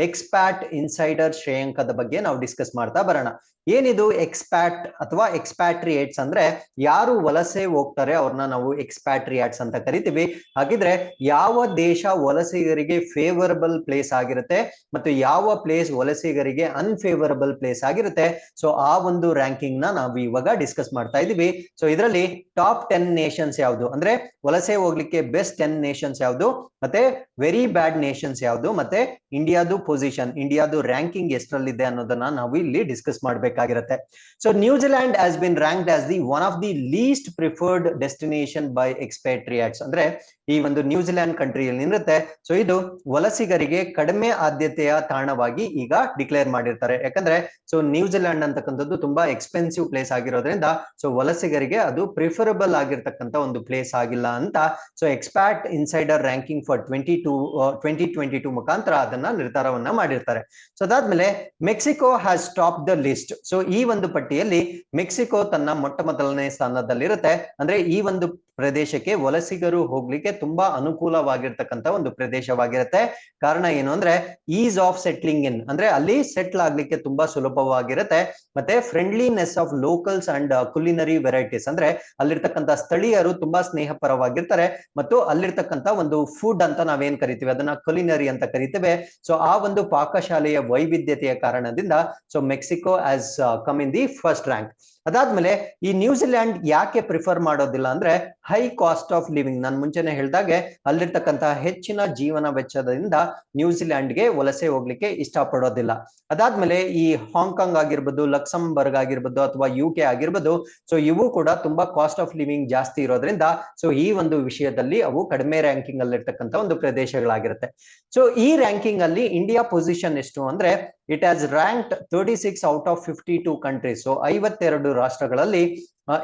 ಎಕ್ಸ್ಪ್ಯಾಟ್ ಇನ್ಸೈಡರ್ ಶ್ರೇಯಾಂಕದ ಬಗ್ಗೆ ನಾವು ಡಿಸ್ಕಸ್ ಮಾಡ್ತಾ ಬರೋಣ. ಏನಿದು ಎಕ್ಸ್ಪ್ಯಾಟ್ ಅಥವಾ ಎಕ್ಸ್ಪ್ಯಾಟ್ರಿಯೇಟ್ಸ್ ಅಂದ್ರೆ ಯಾರು ವಲಸೆ ಹೋಗ್ತಾರೆ ಅವ್ರನ್ನ ನಾವು ಎಕ್ಸ್ಪ್ಯಾಟ್ರಿಯಾಟ್ಸ್ ಅಂತ ಕರಿತೀವಿ. ಹಾಗಿದ್ರೆ ಯಾವ ದೇಶ ವಲಸಿಗರಿಗೆ ಫೇವರಬಲ್ ಪ್ಲೇಸ್ ಆಗಿರುತ್ತೆ ಮತ್ತು ಯಾವ ಪ್ಲೇಸ್ ವಲಸಿಗರಿಗೆ ಅನ್ಫೇವರಬಲ್ ಪ್ಲೇಸ್ ಆಗಿರುತ್ತೆ, ಸೊ ಆ ಒಂದು ರ್ಯಾಂಕಿಂಗ್ ನ ನಾವು ಇವಾಗ ಡಿಸ್ಕಸ್ ಮಾಡ್ತಾ ಇದೀವಿ. ಸೊ ಇದರಲ್ಲಿ ಟಾಪ್ 10 ನೇಷನ್ಸ್ ಯಾವುದು ಅಂದ್ರೆ ವಲಸೆ ಹೋಗ್ಲಿಕ್ಕೆ ಬೆಸ್ಟ್ 10 ನೇಷನ್ಸ್ ಯಾವುದು, ಮತ್ತೆ ವೆರಿ ಬ್ಯಾಡ್ ನೇಷನ್ಸ್ ಯಾವುದು, ಮತ್ತೆ ಇಂಡಿಯಾದು ಪೊಸಿಷನ್, ಇಂಡಿಯಾದು ರ್ಯಾಂಕಿಂಗ್ ಎಷ್ಟರಲ್ಲಿದೆ ಅನ್ನೋದನ್ನ ನಾವು ಇಲ್ಲಿ ಡಿಸ್ಕಸ್ ಮಾಡಬೇಕಾಗಿರುತ್ತೆ. So New Zealand has been ranked as the one of the least preferred destination by expatriates. ಅಂದ್ರೆ ಈ ಒಂದು ನ್ಯೂಜಿಲೆಂಡ್ ಕಂಟ್ರಿಯಲ್ಲಿ ಇರುತ್ತೆ, ಸೊ ಇದು ವಲಸಿಗರಿಗೆ ಕಡಿಮೆ ಆದ್ಯತೆಯ ತಾಣವಾಗಿ ಈಗ ಡಿಕ್ಲೇರ್ ಮಾಡಿರ್ತಾರೆ. ಯಾಕಂದ್ರೆ ಸೊ ನ್ಯೂಜಿಲೆಂಡ್ ಅಂತಕ್ಕಂಥದ್ದು ತುಂಬಾ ಎಕ್ಸ್ಪೆನ್ಸಿವ್ ಪ್ಲೇಸ್ ಆಗಿರೋದ್ರಿಂದ ಸೊ ವಲಸಿಗರಿಗೆ ಅದು ಪ್ರಿಫರಬಲ್ ಆಗಿರ್ತಕ್ಕಂಥ ಒಂದು ಪ್ಲೇಸ್ ಆಗಿಲ್ಲ ಅಂತ ಸೊ ಎಕ್ಸ್ಪ್ಯಾಟ್ ಇನ್ಸೈಡರ್ ರ್ಯಾಂಕಿಂಗ್ ಫಾರ್ 2022 ಮುಖಾಂತರ ಅದನ್ನ ನಿರ್ಧಾರವನ್ನ ಮಾಡಿರ್ತಾರೆ. ಸೊ ಅದಾದ್ಮೇಲೆ Mexico has top the list. So ಈ ಒಂದು ಪಟ್ಟಿಯಲ್ಲಿ ಮೆಕ್ಸಿಕೋ ತನ್ನ ಮೊಟ್ಟ ಮೊದಲನೇ ಸ್ಥಾನದಲ್ಲಿರುತ್ತೆ. ಅಂದ್ರೆ ಈ ಒಂದು ಪ್ರದೇಶಕ್ಕೆ ವಲಸಿಗರು ಹೋಗ್ಲಿಕ್ಕೆ ತುಂಬಾ ಅನುಕೂಲವಾಗಿರ್ತಕ್ಕಂಥ ಒಂದು ಪ್ರದೇಶವಾಗಿರುತ್ತೆ. ಕಾರಣ ಏನು ಅಂದ್ರೆ ಈಸ್ ಆಫ್ ಸೆಟ್ಲಿಂಗ್ ಇನ್, ಅಂದ್ರೆ ಅಲ್ಲಿ ಸೆಟ್ಲ್ ಆಗ್ಲಿಕ್ಕೆ ತುಂಬಾ ಸುಲಭವಾಗಿರುತ್ತೆ. ಮತ್ತೆ friendliness of locals and culinary varieties, ಅಂದ್ರೆ ಅಲ್ಲಿರ್ತಕ್ಕಂಥ ಸ್ಥಳೀಯರು ತುಂಬಾ ಸ್ನೇಹ ಪರವಾಗಿರ್ತಾರೆ ಮತ್ತು ಅಲ್ಲಿರ್ತಕ್ಕಂಥ ಒಂದು ಫುಡ್ ಅಂತ ನಾವೇನ್ ಕರಿತೀವಿ ಅದನ್ನ ಕುಲಿನರಿ ಅಂತ ಕರಿತೇವೆ. ಸೊ ಆ ಒಂದು ಪಾಕಶಾಲೆಯ ವೈವಿಧ್ಯತೆಯ ಕಾರಣದಿಂದ so Mexico as come in the first rank. ಅದಾದ್ಮೇಲೆ ಈ ನ್ಯೂಜಿಲ್ಯಾಂಡ್ ಯಾಕೆ ಪ್ರಿಫರ್ ಮಾಡೋದಿಲ್ಲ ಅಂದ್ರೆ ಹೈ ಕಾಸ್ಟ್ ಆಫ್ ಲಿವಿಂಗ್, ನಾನು ಮುಂಚೆನೆ ಹೇಳ್ದಾಗೆ ಅಲ್ಲಿರ್ತಕ್ಕಂತಹ ಹೆಚ್ಚಿನ ಜೀವನ ವೆಚ್ಚದಿಂದ ನ್ಯೂಜಿಲ್ಯಾಂಡ್ಗೆ ವಲಸೆ ಹೋಗ್ಲಿಕ್ಕೆ ಇಷ್ಟಪಡೋದಿಲ್ಲ. ಅದಾದ್ಮೇಲೆ ಈ ಹಾಂಗ್ಕಾಂಗ್ ಆಗಿರ್ಬೋದು, ಲಕ್ಸಂಬರ್ಗ್ ಆಗಿರ್ಬೋದು ಅಥವಾ UK ಆಗಿರ್ಬೋದು, ಸೊ ಇವು ಕೂಡ ತುಂಬಾ ಕಾಸ್ಟ್ ಆಫ್ ಲಿವಿಂಗ್ ಜಾಸ್ತಿ ಇರೋದ್ರಿಂದ ಸೊ ಈ ಒಂದು ವಿಷಯದಲ್ಲಿ ಅವು ಕಡಿಮೆ ರ್ಯಾಂಕಿಂಗ್ ಅಲ್ಲಿ ಇರ್ತಕ್ಕಂಥ ಒಂದು ಪ್ರದೇಶಗಳಾಗಿರುತ್ತೆ. ಸೊ ಈ ರ್ಯಾಂಕಿಂಗ್ ಅಲ್ಲಿ ಇಂಡಿಯಾ ಪೊಸಿಷನ್ ಎಷ್ಟು ಅಂದ್ರೆ it has ranked 36 out of 52 countries. So 52 ರಾಷ್ಟ್ರಗಳಲ್ಲಿ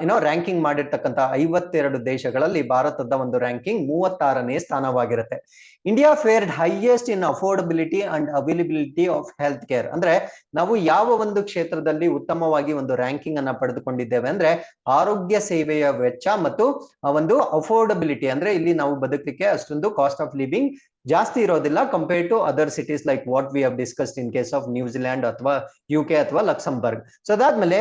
ಏನೋ ರ್ಯಾಂಕಿಂಗ್ ಮಾಡಿರ್ತಕ್ಕಂಥ 52 ದೇಶಗಳಲ್ಲಿ ಭಾರತದ ಒಂದು ರ್ಯಾಂಕಿಂಗ್ 36ನೇ ಸ್ಥಾನವಾಗಿರುತ್ತೆ. India fared highest in affordability and availability of health care. ಅಂದ್ರೆ ನಾವು ಯಾವ ಒಂದು ಕ್ಷೇತ್ರದಲ್ಲಿ ಉತ್ತಮವಾಗಿ ಒಂದು ರ್ಯಾಂಕಿಂಗ್ ಅನ್ನ ಪಡೆದುಕೊಂಡಿದ್ದೇವೆ ಅಂದ್ರೆ ಆರೋಗ್ಯ ಸೇವೆಯ ವೆಚ್ಚ ಮತ್ತು ಒಂದು ಅಫೋರ್ಡಬಿಲಿಟಿ, ಅಂದ್ರೆ ಇಲ್ಲಿ ನಾವು ಬದುಕಲಿಕ್ಕೆ ಅಷ್ಟೊಂದು ಕಾಸ್ಟ್ ಆಫ್ ಲಿವಿಂಗ್ ಜಾಸ್ತಿ ಇರೋದಿಲ್ಲ compare to other cities like what we have discussed in case of New Zealand ಅಥವಾ UK ಅಥವಾ ಲಕ್ಸಂಬರ್ಗ್. ಸೊ ಅದಾದ್ಮೇಲೆ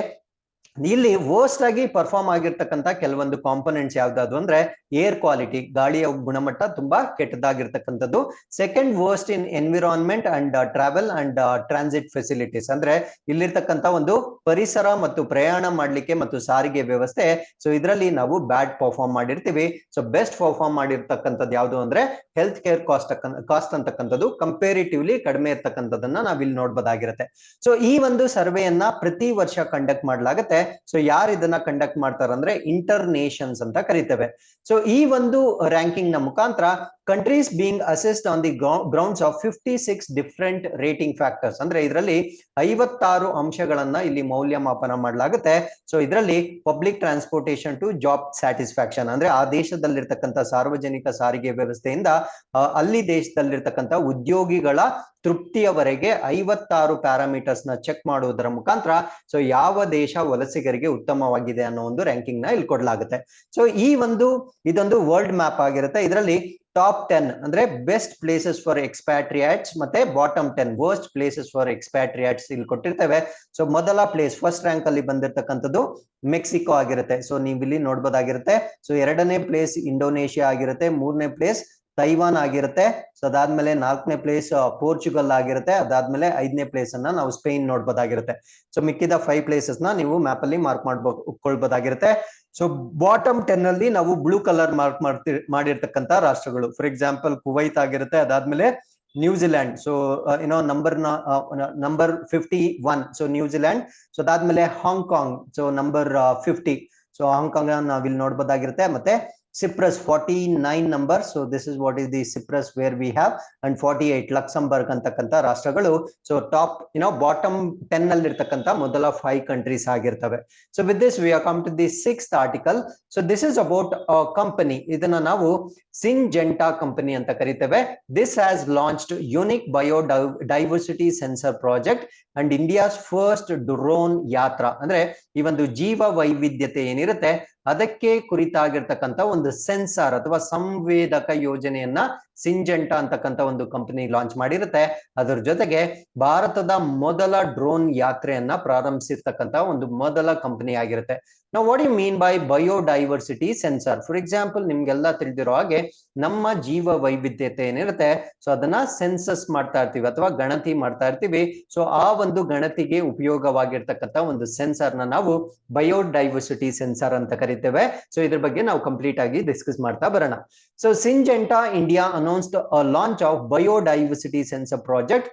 ಇಲ್ಲಿ ವರ್ಸ್ಟ್ ಆಗಿ ಪರ್ಫಾರ್ಮ್ ಆಗಿರ್ತಕ್ಕಂಥ ಕೆಲವೊಂದು ಕಾಂಪೊನೆಂಟ್ಸ್ ಯಾವ್ದಾದ್ರು ಅಂದ್ರೆ ಏರ್ ಕ್ವಾಲಿಟಿ, ಗಾಳಿಯ ಗುಣಮಟ್ಟ ತುಂಬಾ ಕೆಟ್ಟದಾಗಿರ್ತಕ್ಕಂಥದ್ದು. Second worst in environment and travel and transit facilities, ಅಂದ್ರೆ ಇಲ್ಲಿರ್ತಕ್ಕಂಥ ಒಂದು ಪರಿಸರ ಮತ್ತು ಪ್ರಯಾಣ ಮಾಡ್ಲಿಕ್ಕೆ ಮತ್ತು ಸಾರಿಗೆ ವ್ಯವಸ್ಥೆ, ಸೊ ಇದರಲ್ಲಿ ನಾವು ಬ್ಯಾಡ್ ಪರ್ಫಾರ್ಮ್ ಮಾಡಿರ್ತೀವಿ. ಸೊ ಬೆಸ್ಟ್ ಪರ್ಫಾರ್ಮ್ ಮಾಡಿರ್ತಕ್ಕಂಥದ್ದು ಯಾವುದು ಅಂದ್ರೆ ಹೆಲ್ತ್ ಕೇರ್ ಕಾಸ್ಟ್ ಅಂತಕ್ಕಂಥದ್ದು ಕಂಪೇರಿಟಿವ್ಲಿ ಕಡಿಮೆ ಇರ್ತಕ್ಕಂಥದ್ದನ್ನ ನಾವಿಲ್ಲಿ ನೋಡ್ಬೋದಾಗಿರುತ್ತೆ. ಸೊ ಈ ಒಂದು ಸರ್ವೆಯನ್ನ ಪ್ರತಿ ವರ್ಷ ಕಂಡಕ್ಟ್ ಮಾಡಲಾಗುತ್ತೆ. ಸೊ ಯಾರು ಇದನ್ನ ಕಂಡಕ್ಟ್ ಮಾಡ್ತಾರೆ ಅಂದ್ರೆ ಇಂಟರ್ ನೇಷನ್ಸ್ ಅಂತ ಕರಿತೇವೆ. ಸೊ ಈ ಒಂದು ರ್ಯಾಂಕಿಂಗ್ ನ ಮುಖಾಂತರ countries being assessed on the grounds of 56 different rating factors, ಅಂದ್ರೆ ಇದರಲ್ಲಿ 56 ಅಂಶಗಳನ್ನ ಇಲ್ಲಿ ಮೌಲ್ಯಮಾಪನ ಮಾಡಲಾಗುತ್ತೆ. ಸೊ ಇದರಲ್ಲಿ public transportation to job satisfaction, ಅಂದ್ರೆ ಆ ದೇಶದಲ್ಲಿರ್ತಕ್ಕಂಥ ಸಾರ್ವಜನಿಕ ಸಾರಿಗೆ ವ್ಯವಸ್ಥೆಯಿಂದ ಅಲ್ಲಿ ದೇಶದಲ್ಲಿರ್ತಕ್ಕಂಥ ಉದ್ಯೋಗಿಗಳ ತೃಪ್ತಿಯವರೆಗೆ 56 ಪ್ಯಾರಾಮೀಟರ್ಸ್ ನ ಚೆಕ್ ಮಾಡುವುದರ ಮುಖಾಂತರ ಸೊ ಯಾವ ದೇಶ ವಲಸಿಗರಿಗೆ ಉತ್ತಮವಾಗಿದೆ ಅನ್ನೋ ಒಂದು ರ್ಯಾಂಕಿಂಗ್ ನ ಇಲ್ಲಿ ಕೊಡಲಾಗುತ್ತೆ. ಸೊ ಇದೊಂದು ವರ್ಲ್ಡ್ ಮ್ಯಾಪ್ ಆಗಿರುತ್ತೆ. ಇದರಲ್ಲಿ ಟಾಪ್ 10 ಅಂದ್ರೆ ಬೆಸ್ಟ್ ಪ್ಲೇಸಸ್ ಫಾರ್ ಎಕ್ಸ್ಪ್ಯಾಟ್ರಿಯಾಟ್ಸ್ ಮತ್ತೆ ಬಾಟಮ್ 10 ವರ್ಸ್ಟ್ ಪ್ಲೇಸಸ್ ಫಾರ್ ಎಕ್ಸ್ಪ್ಯಾಟ್ರಿಯಾಟ್ಸ್ ಇಲ್ಲಿ ಕೊಟ್ಟಿರ್ತೇವೆ. ಸೊ ಮೊದಲ ಪ್ಲೇಸ್ ಫಸ್ಟ್ ರ್ಯಾಂಕ್ ಅಲ್ಲಿ ಬಂದಿರತಕ್ಕಂಥದ್ದು ಮೆಕ್ಸಿಕೋ ಆಗಿರುತ್ತೆ. ಸೊ ನೀವು ಇಲ್ಲಿ ನೋಡ್ಬೋದಾಗಿರುತ್ತೆ. ಸೊ ಎರಡನೇ ಪ್ಲೇಸ್ ಇಂಡೋನೇಷಿಯಾ ಆಗಿರುತ್ತೆ, ಮೂರನೇ ಪ್ಲೇಸ್ ತೈವಾನ್ ಆಗಿರುತ್ತೆ. ಸೊ ಅದಾದ್ಮೇಲೆ ನಾಲ್ಕನೇ ಪ್ಲೇಸ್ ಪೋರ್ಚುಗಲ್ ಆಗಿರುತ್ತೆ. ಅದಾದ್ಮೇಲೆ 5ನೇ ಪ್ಲೇಸ್ ಅನ್ನ ನಾವು ಸ್ಪೇನ್ ನೋಡ್ಬೋದಾಗಿರುತ್ತೆ. ಸೊ ಮಿಕ್ಕಿದ 5 ಪ್ಲೇಸಸ್ ನ ನೀವು ಮ್ಯಾಪ್ ಅಲ್ಲಿ ಮಾರ್ಕ್ ಮಾಡ್ಕೊಳ್ಬೋದಾಗಿರುತ್ತೆ. ಸೊ ಬಾಟಮ್ 10 ಅಲ್ಲಿ ನಾವು ಬ್ಲೂ ಕಲರ್ ಮಾರ್ಕ್ ಮಾಡಿರ್ತಕ್ಕಂಥ ರಾಷ್ಟ್ರಗಳು, ಫಾರ್ ಎಕ್ಸಾಂಪಲ್ ಕುವೈತ್ ಆಗಿರುತ್ತೆ. ಅದಾದ್ಮೇಲೆ New Zealand, so number 51 so New Zealand. So ಅದಾದ್ಮೇಲೆ Hong Kong, so number 50, so Hong Kong ನಾವಿಲ್ಲಿ ನೋಡ್ಬೋದಾಗಿರುತ್ತೆ. ಮತ್ತೆ Cyprus 49 number, so this is what is the Cyprus where we have, and 48 Luxembourg ಅಂತಕ್ಕಂಥ ರಾಷ್ಟ್ರಗಳು ಸೊ ಟಾಪ್ ಬಾಟಮ್ 10 ನಲ್ಲಿ ಇರ್ತಕ್ಕಂಥ ಮೊದಲ 5 ಕಂಟ್ರೀಸ್ ಆಗಿರ್ತವೆ. So with this we are come to the 6th article. So this is about company, ಇದನ್ನ ನಾವು Syngenta company ಅಂತ ಕರಿತೇವೆ. This has launched unique biodiversity sensor project and India's first drone Yatra, ಅಂದ್ರೆ ಈ ಒಂದು ಜೀವ ವೈವಿಧ್ಯತೆ ಏನಿರುತ್ತೆ ಅದಕ್ಕೆ ಕುರಿತಾಗಿರ್ತಕ್ಕಂಥ ಒಂದು ಸೆನ್ಸಾರ್ ಅಥವಾ ಸಂವೇದಕ ಯೋಜನೆಯನ್ನ ಸಿಂಜೆಂಟಾ ಅಂತಕ್ಕಂಥ ಒಂದು ಕಂಪನಿ ಲಾಂಚ್ ಮಾಡಿರುತ್ತೆ. ಅದರ ಜೊತೆಗೆ ಭಾರತದ ಮೊದಲ ಡ್ರೋನ್ ಯಾತ್ರೆಯನ್ನ ಪ್ರಾರಂಭಿಸಿರ್ತಕ್ಕಂಥ ಒಂದು ಮೊದಲ ಕಂಪನಿ ಆಗಿರುತ್ತೆ. ನಾವು what you mean by biodiversity sensor? For example ನಿಮ್ಗೆಲ್ಲ ತಿಳಿದಿರೋ ಹಾಗೆ ನಮ್ಮ ಜೀವ ವೈವಿಧ್ಯತೆ ಏನಿರುತ್ತೆ ಸೊ ಅದನ್ನ ಸೆನ್ಸಸ್ ಮಾಡ್ತಾ ಇರ್ತೀವಿ ಅಥವಾ ಗಣತಿ ಮಾಡ್ತಾ ಇರ್ತೀವಿ. ಸೊ ಆ ಒಂದು ಗಣತಿಗೆ ಉಪಯೋಗವಾಗಿರ್ತಕ್ಕಂಥ ಒಂದು ಸೆನ್ಸಾರ್ ನ ನಾವು ಬಯೋಡೈವರ್ಸಿಟಿ ಸೆನ್ಸಾರ್ ಅಂತ ಕರಿತೇವೆ. ಸೊ ಇದ್ರ ಬಗ್ಗೆ ನಾವು ಕಂಪ್ಲೀಟ್ ಆಗಿ ಡಿಸ್ಕಸ್ ಮಾಡ್ತಾ ಬರೋಣ. So Syngenta India announced a launch of biodiversity sensor project,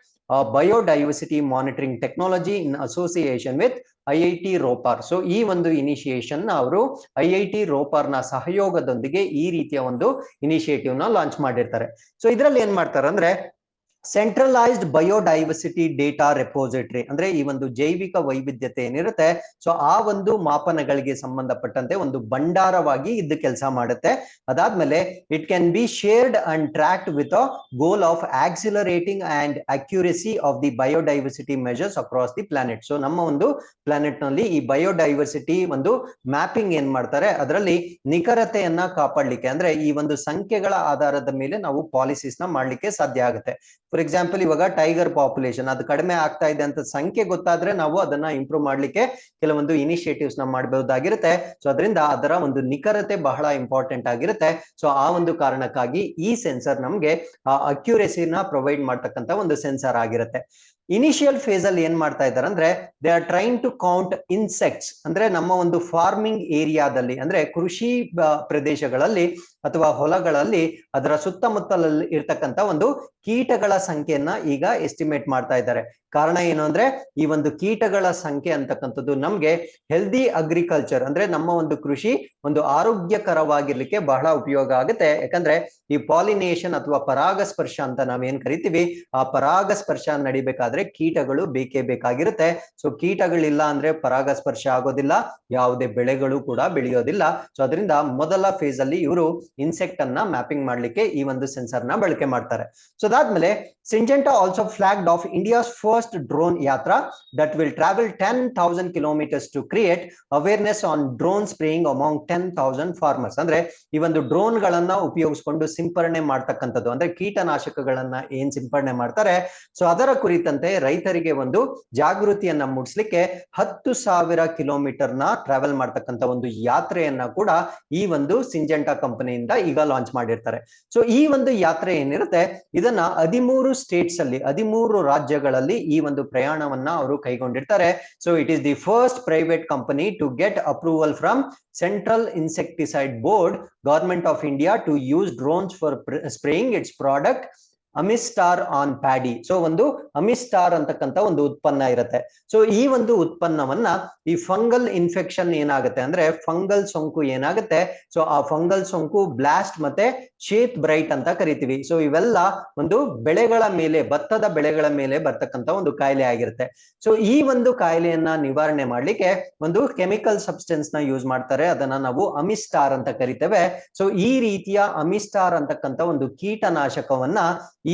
biodiversity monitoring technology in association with IIT Ropar. So ಈ ಒಂದು ಇನಿಷಿಯೇಷನ್ ಅವರು IIT ರೋಪಾರ್ ನ ಸಹಯೋಗದೊಂದಿಗೆ ಈ ರೀತಿಯ ಒಂದು ಇನಿಷಿಯೇಟಿವ್ ನ ಲಾಂಚ್ ಮಾಡಿರ್ತಾರೆ. ಸೊ ಇದರಲ್ಲಿ ಏನ್ ಮಾಡ್ತಾರೆ ಅಂದ್ರೆ ಸೆಂಟ್ರಲೈಸ್ಡ್ ಬಯೋಡೈವರ್ಸಿಟಿ ಡೇಟಾ ರೆಪೋಸಿಟರಿ, ಅಂದ್ರೆ ಈ ಒಂದು ಜೈವಿಕ ವೈವಿಧ್ಯತೆ ಏನಿರುತ್ತೆ ಸೊ ಆ ಒಂದು ಮಾಪನಗಳಿಗೆ ಸಂಬಂಧಪಟ್ಟಂತೆ ಒಂದು ಭಂಡಾರವಾಗಿ ಇದ್ದು ಕೆಲಸ ಮಾಡುತ್ತೆ. ಅದಾದ್ಮೇಲೆ it can be shared and tracked with a goal of accelerating and accuracy of the biodiversity measures across the planet. So ನಮ್ಮ ಒಂದು ಪ್ಲಾನೆಟ್ ನಲ್ಲಿ ಈ ಬಯೋಡೈವರ್ಸಿಟಿ ಒಂದು ಮ್ಯಾಪಿಂಗ್ ಏನ್ ಮಾಡ್ತಾರೆ ಅದರಲ್ಲಿ ನಿಖರತೆಯನ್ನ ಕಾಪಾಡ್ಲಿಕ್ಕೆ, ಅಂದ್ರೆ ಈ ಒಂದು ಸಂಖ್ಯೆಗಳ ಆಧಾರದ ಮೇಲೆ ನಾವು ಪಾಲಿಸೀಸ್ ನ ಮಾಡ್ಲಿಕ್ಕೆ ಸಾಧ್ಯ ಆಗುತ್ತೆ. ಫಾರ್ ಎಕ್ಸಾಂಪಲ್ ಇವಾಗ ಟೈಗರ್ ಪಾಪ್ಯುಲೇಷನ್ ಅದು ಕಡಿಮೆ ಆಗ್ತಾ ಇದೆ ಅಂತ ಸಂಖ್ಯೆ ಗೊತ್ತಾದ್ರೆ ನಾವು ಅದನ್ನ ಇಂಪ್ರೂವ್ ಮಾಡ್ಲಿಕ್ಕೆ ಕೆಲವೊಂದು ಇನಿಷಿಯೇಟಿವ್ಸ್ ನ ಮಾಡಬಹುದಾಗಿರುತ್ತೆ. ಸೊ ಅದರಿಂದ ಅದರ ಒಂದು ನಿಖರತೆ ಬಹಳ ಇಂಪಾರ್ಟೆಂಟ್ ಆಗಿರುತ್ತೆ. ಸೊ ಆ ಒಂದು ಕಾರಣಕ್ಕಾಗಿ ಈ ಸೆನ್ಸರ್ ನಮ್ಗೆ ಅಕ್ಯುರೆಸಿನ ಪ್ರೊವೈಡ್ ಮಾಡ್ತಕ್ಕಂಥ ಒಂದು ಸೆನ್ಸರ್ ಆಗಿರುತ್ತೆ. ಇನಿಷಿಯಲ್ ಫೇಸ್ ಅಲ್ಲಿ ಏನ್ ಮಾಡ್ತಾ ಇದ್ದಾರೆ ಅಂದ್ರೆ they are trying to count insects, ಅಂದ್ರೆ ನಮ್ಮ ಒಂದು ಫಾರ್ಮಿಂಗ್ ಏರಿಯಾದಲ್ಲಿ ಅಂದ್ರೆ ಕೃಷಿ ಪ್ರದೇಶಗಳಲ್ಲಿ ಅಥವಾ ಹೊಲಗಳಲ್ಲಿ ಅದರ ಸುತ್ತಮುತ್ತಲಲ್ಲಿ ಇರ್ತಕ್ಕಂಥ ಒಂದು ಕೀಟಗಳ ಸಂಖ್ಯೆಯನ್ನ ಈಗ ಎಸ್ಟಿಮೇಟ್ ಮಾಡ್ತಾ ಇದ್ದಾರೆ. ಕಾರಣ ಏನು ಅಂದ್ರೆ ಈ ಒಂದು ಕೀಟಗಳ ಸಂಖ್ಯೆ ಅಂತಕ್ಕಂಥದ್ದು ನಮ್ಗೆ ಹೆಲ್ದಿ ಅಗ್ರಿಕಲ್ಚರ್ ಅಂದ್ರೆ ನಮ್ಮ ಒಂದು ಕೃಷಿ ಒಂದು ಆರೋಗ್ಯಕರವಾಗಿರ್ಲಿಕ್ಕೆ ಬಹಳ ಉಪಯೋಗ ಆಗುತ್ತೆ. ಯಾಕಂದ್ರೆ ಈ ಪಾಲಿನೇಷನ್ ಅಥವಾ ಪರಾಗಸ್ಪರ್ಶ ಅಂತ ನಾವೇನ್ ಕರಿತೀವಿ, ಆ ಪರಾಗಸ್ಪರ್ಶ ನಡಿಬೇಕಾದ್ರೆ ಕೀಟಗಳು ಬೇಕೇ ಬೇಕಾಗಿರುತ್ತೆ. ಸೊ ಕೀಟಗಳಿಲ್ಲ ಅಂದ್ರೆ ಪರಾಗಸ್ಪರ್ಶ ಆಗೋದಿಲ್ಲ, ಯಾವುದೇ ಬೆಳೆಗಳು ಕೂಡ ಬೆಳೆಯೋದಿಲ್ಲ. ಸೊ ಅದರಿಂದ ಮೊದಲ ಫೇಸ್ ಅಲ್ಲಿ ಇವರು ಇನ್ಸೆಕ್ಟ್ ಅನ್ನ ಮ್ಯಾಪಿಂಗ್ ಮಾಡ್ಲಿಕ್ಕೆ ಈ ಒಂದು ಸೆನ್ಸರ್ ನ ಬಳಕೆ ಮಾಡ್ತಾರೆ. ಸೊ ಅದಾದ್ಮೇಲೆ Syngenta also flagged off India's first drone Yatra that will travel 10,000 kilometers to create awareness on drone spraying among 10,000 farmers. ಅಂದ್ರೆ ಈ ಒಂದು ಡ್ರೋನ್ ಗಳನ್ನ ಉಪಯೋಗಿಸಿಕೊಂಡು ಸಿಂಪರಣೆ ಮಾಡ್ತಕ್ಕಂಥದ್ದು ಅಂದ್ರೆ ಕೀಟನಾಶಕಗಳನ್ನ ಏನ್ ಸಿಂಪರಣೆ ಮಾಡ್ತಾರೆ, ಸೊ ಅದರ ಕುರಿತಂತೆ ರೈತರಿಗೆ ಒಂದು ಜಾಗೃತಿಯನ್ನ ಮೂಡಿಸ್ಲಿಕ್ಕೆ 10,000 ಕಿಲೋಮೀಟರ್ ನ ಟ್ರಾವೆಲ್ ಮಾಡ್ತಕ್ಕಂಥ ಒಂದು ಯಾತ್ರೆಯನ್ನ ಕೂಡ ಈ ಒಂದು ಸಿಂಜೆಂಟಾ ಕಂಪನಿಯಿಂದ ಈಗ ಲಾಂಚ್ ಮಾಡಿರ್ತಾರೆ. ಸೊ ಈ ಒಂದು ಯಾತ್ರೆ ಏನಿರುತ್ತೆ ಇದನ್ನ 13 ಸ್ಟೇಟ್ಸ್ ಅಲ್ಲಿ 13 ರಾಜ್ಯಗಳಲ್ಲಿ ಈ ಒಂದು ಪ್ರಯಾಣವನ್ನ ಅವರು ಕೈಗೊಂಡಿರ್ತಾರೆ. So it is the first private company to get approval from central insecticide board government of India to use drones for spraying its product Amistar on paddy. So ಒಂದು ಅಮಿಸ್ಟಾರ್ ಅಂತಕ್ಕಂಥ ಒಂದು ಉತ್ಪನ್ನ ಇರುತ್ತೆ. ಸೊ ಈ ಒಂದು ಉತ್ಪನ್ನವನ್ನ ಈ ಫಂಗಲ್ ಇನ್ಫೆಕ್ಷನ್ ಏನಾಗುತ್ತೆ ಅಂದ್ರೆ ಫಂಗಲ್ ಸೋಂಕು ಏನಾಗುತ್ತೆ, ಸೊ ಆ ಫಂಗಲ್ ಸೋಂಕು ಬ್ಲಾಸ್ಟ್ ಮತ್ತೆ ಶೇತ್ ಬ್ರೈಟ್ ಅಂತ ಕರಿತೀವಿ. ಸೊ ಇವೆಲ್ಲ ಒಂದು ಬೆಳೆಗಳ ಮೇಲೆ, ಭತ್ತದ ಬೆಳೆಗಳ ಮೇಲೆ ಬರ್ತಕ್ಕಂಥ ಒಂದು ಕಾಯಿಲೆ ಆಗಿರುತ್ತೆ. ಸೊ ಈ ಒಂದು ಕಾಯಿಲೆಯನ್ನ ನಿವಾರಣೆ ಮಾಡ್ಲಿಕ್ಕೆ ಒಂದು ಕೆಮಿಕಲ್ ಸಬ್ಸ್ಟೆನ್ಸ್ ನ ಯೂಸ್ ಮಾಡ್ತಾರೆ, ಅದನ್ನ ನಾವು ಅಮಿಸ್ಟಾರ್ ಅಂತ ಕರಿತೇವೆ. ಸೊ ಈ ರೀತಿಯ ಅಮಿಸ್ಟಾರ್ ಅಂತಕ್ಕಂಥ ಒಂದು ಕೀಟನಾಶಕವನ್ನ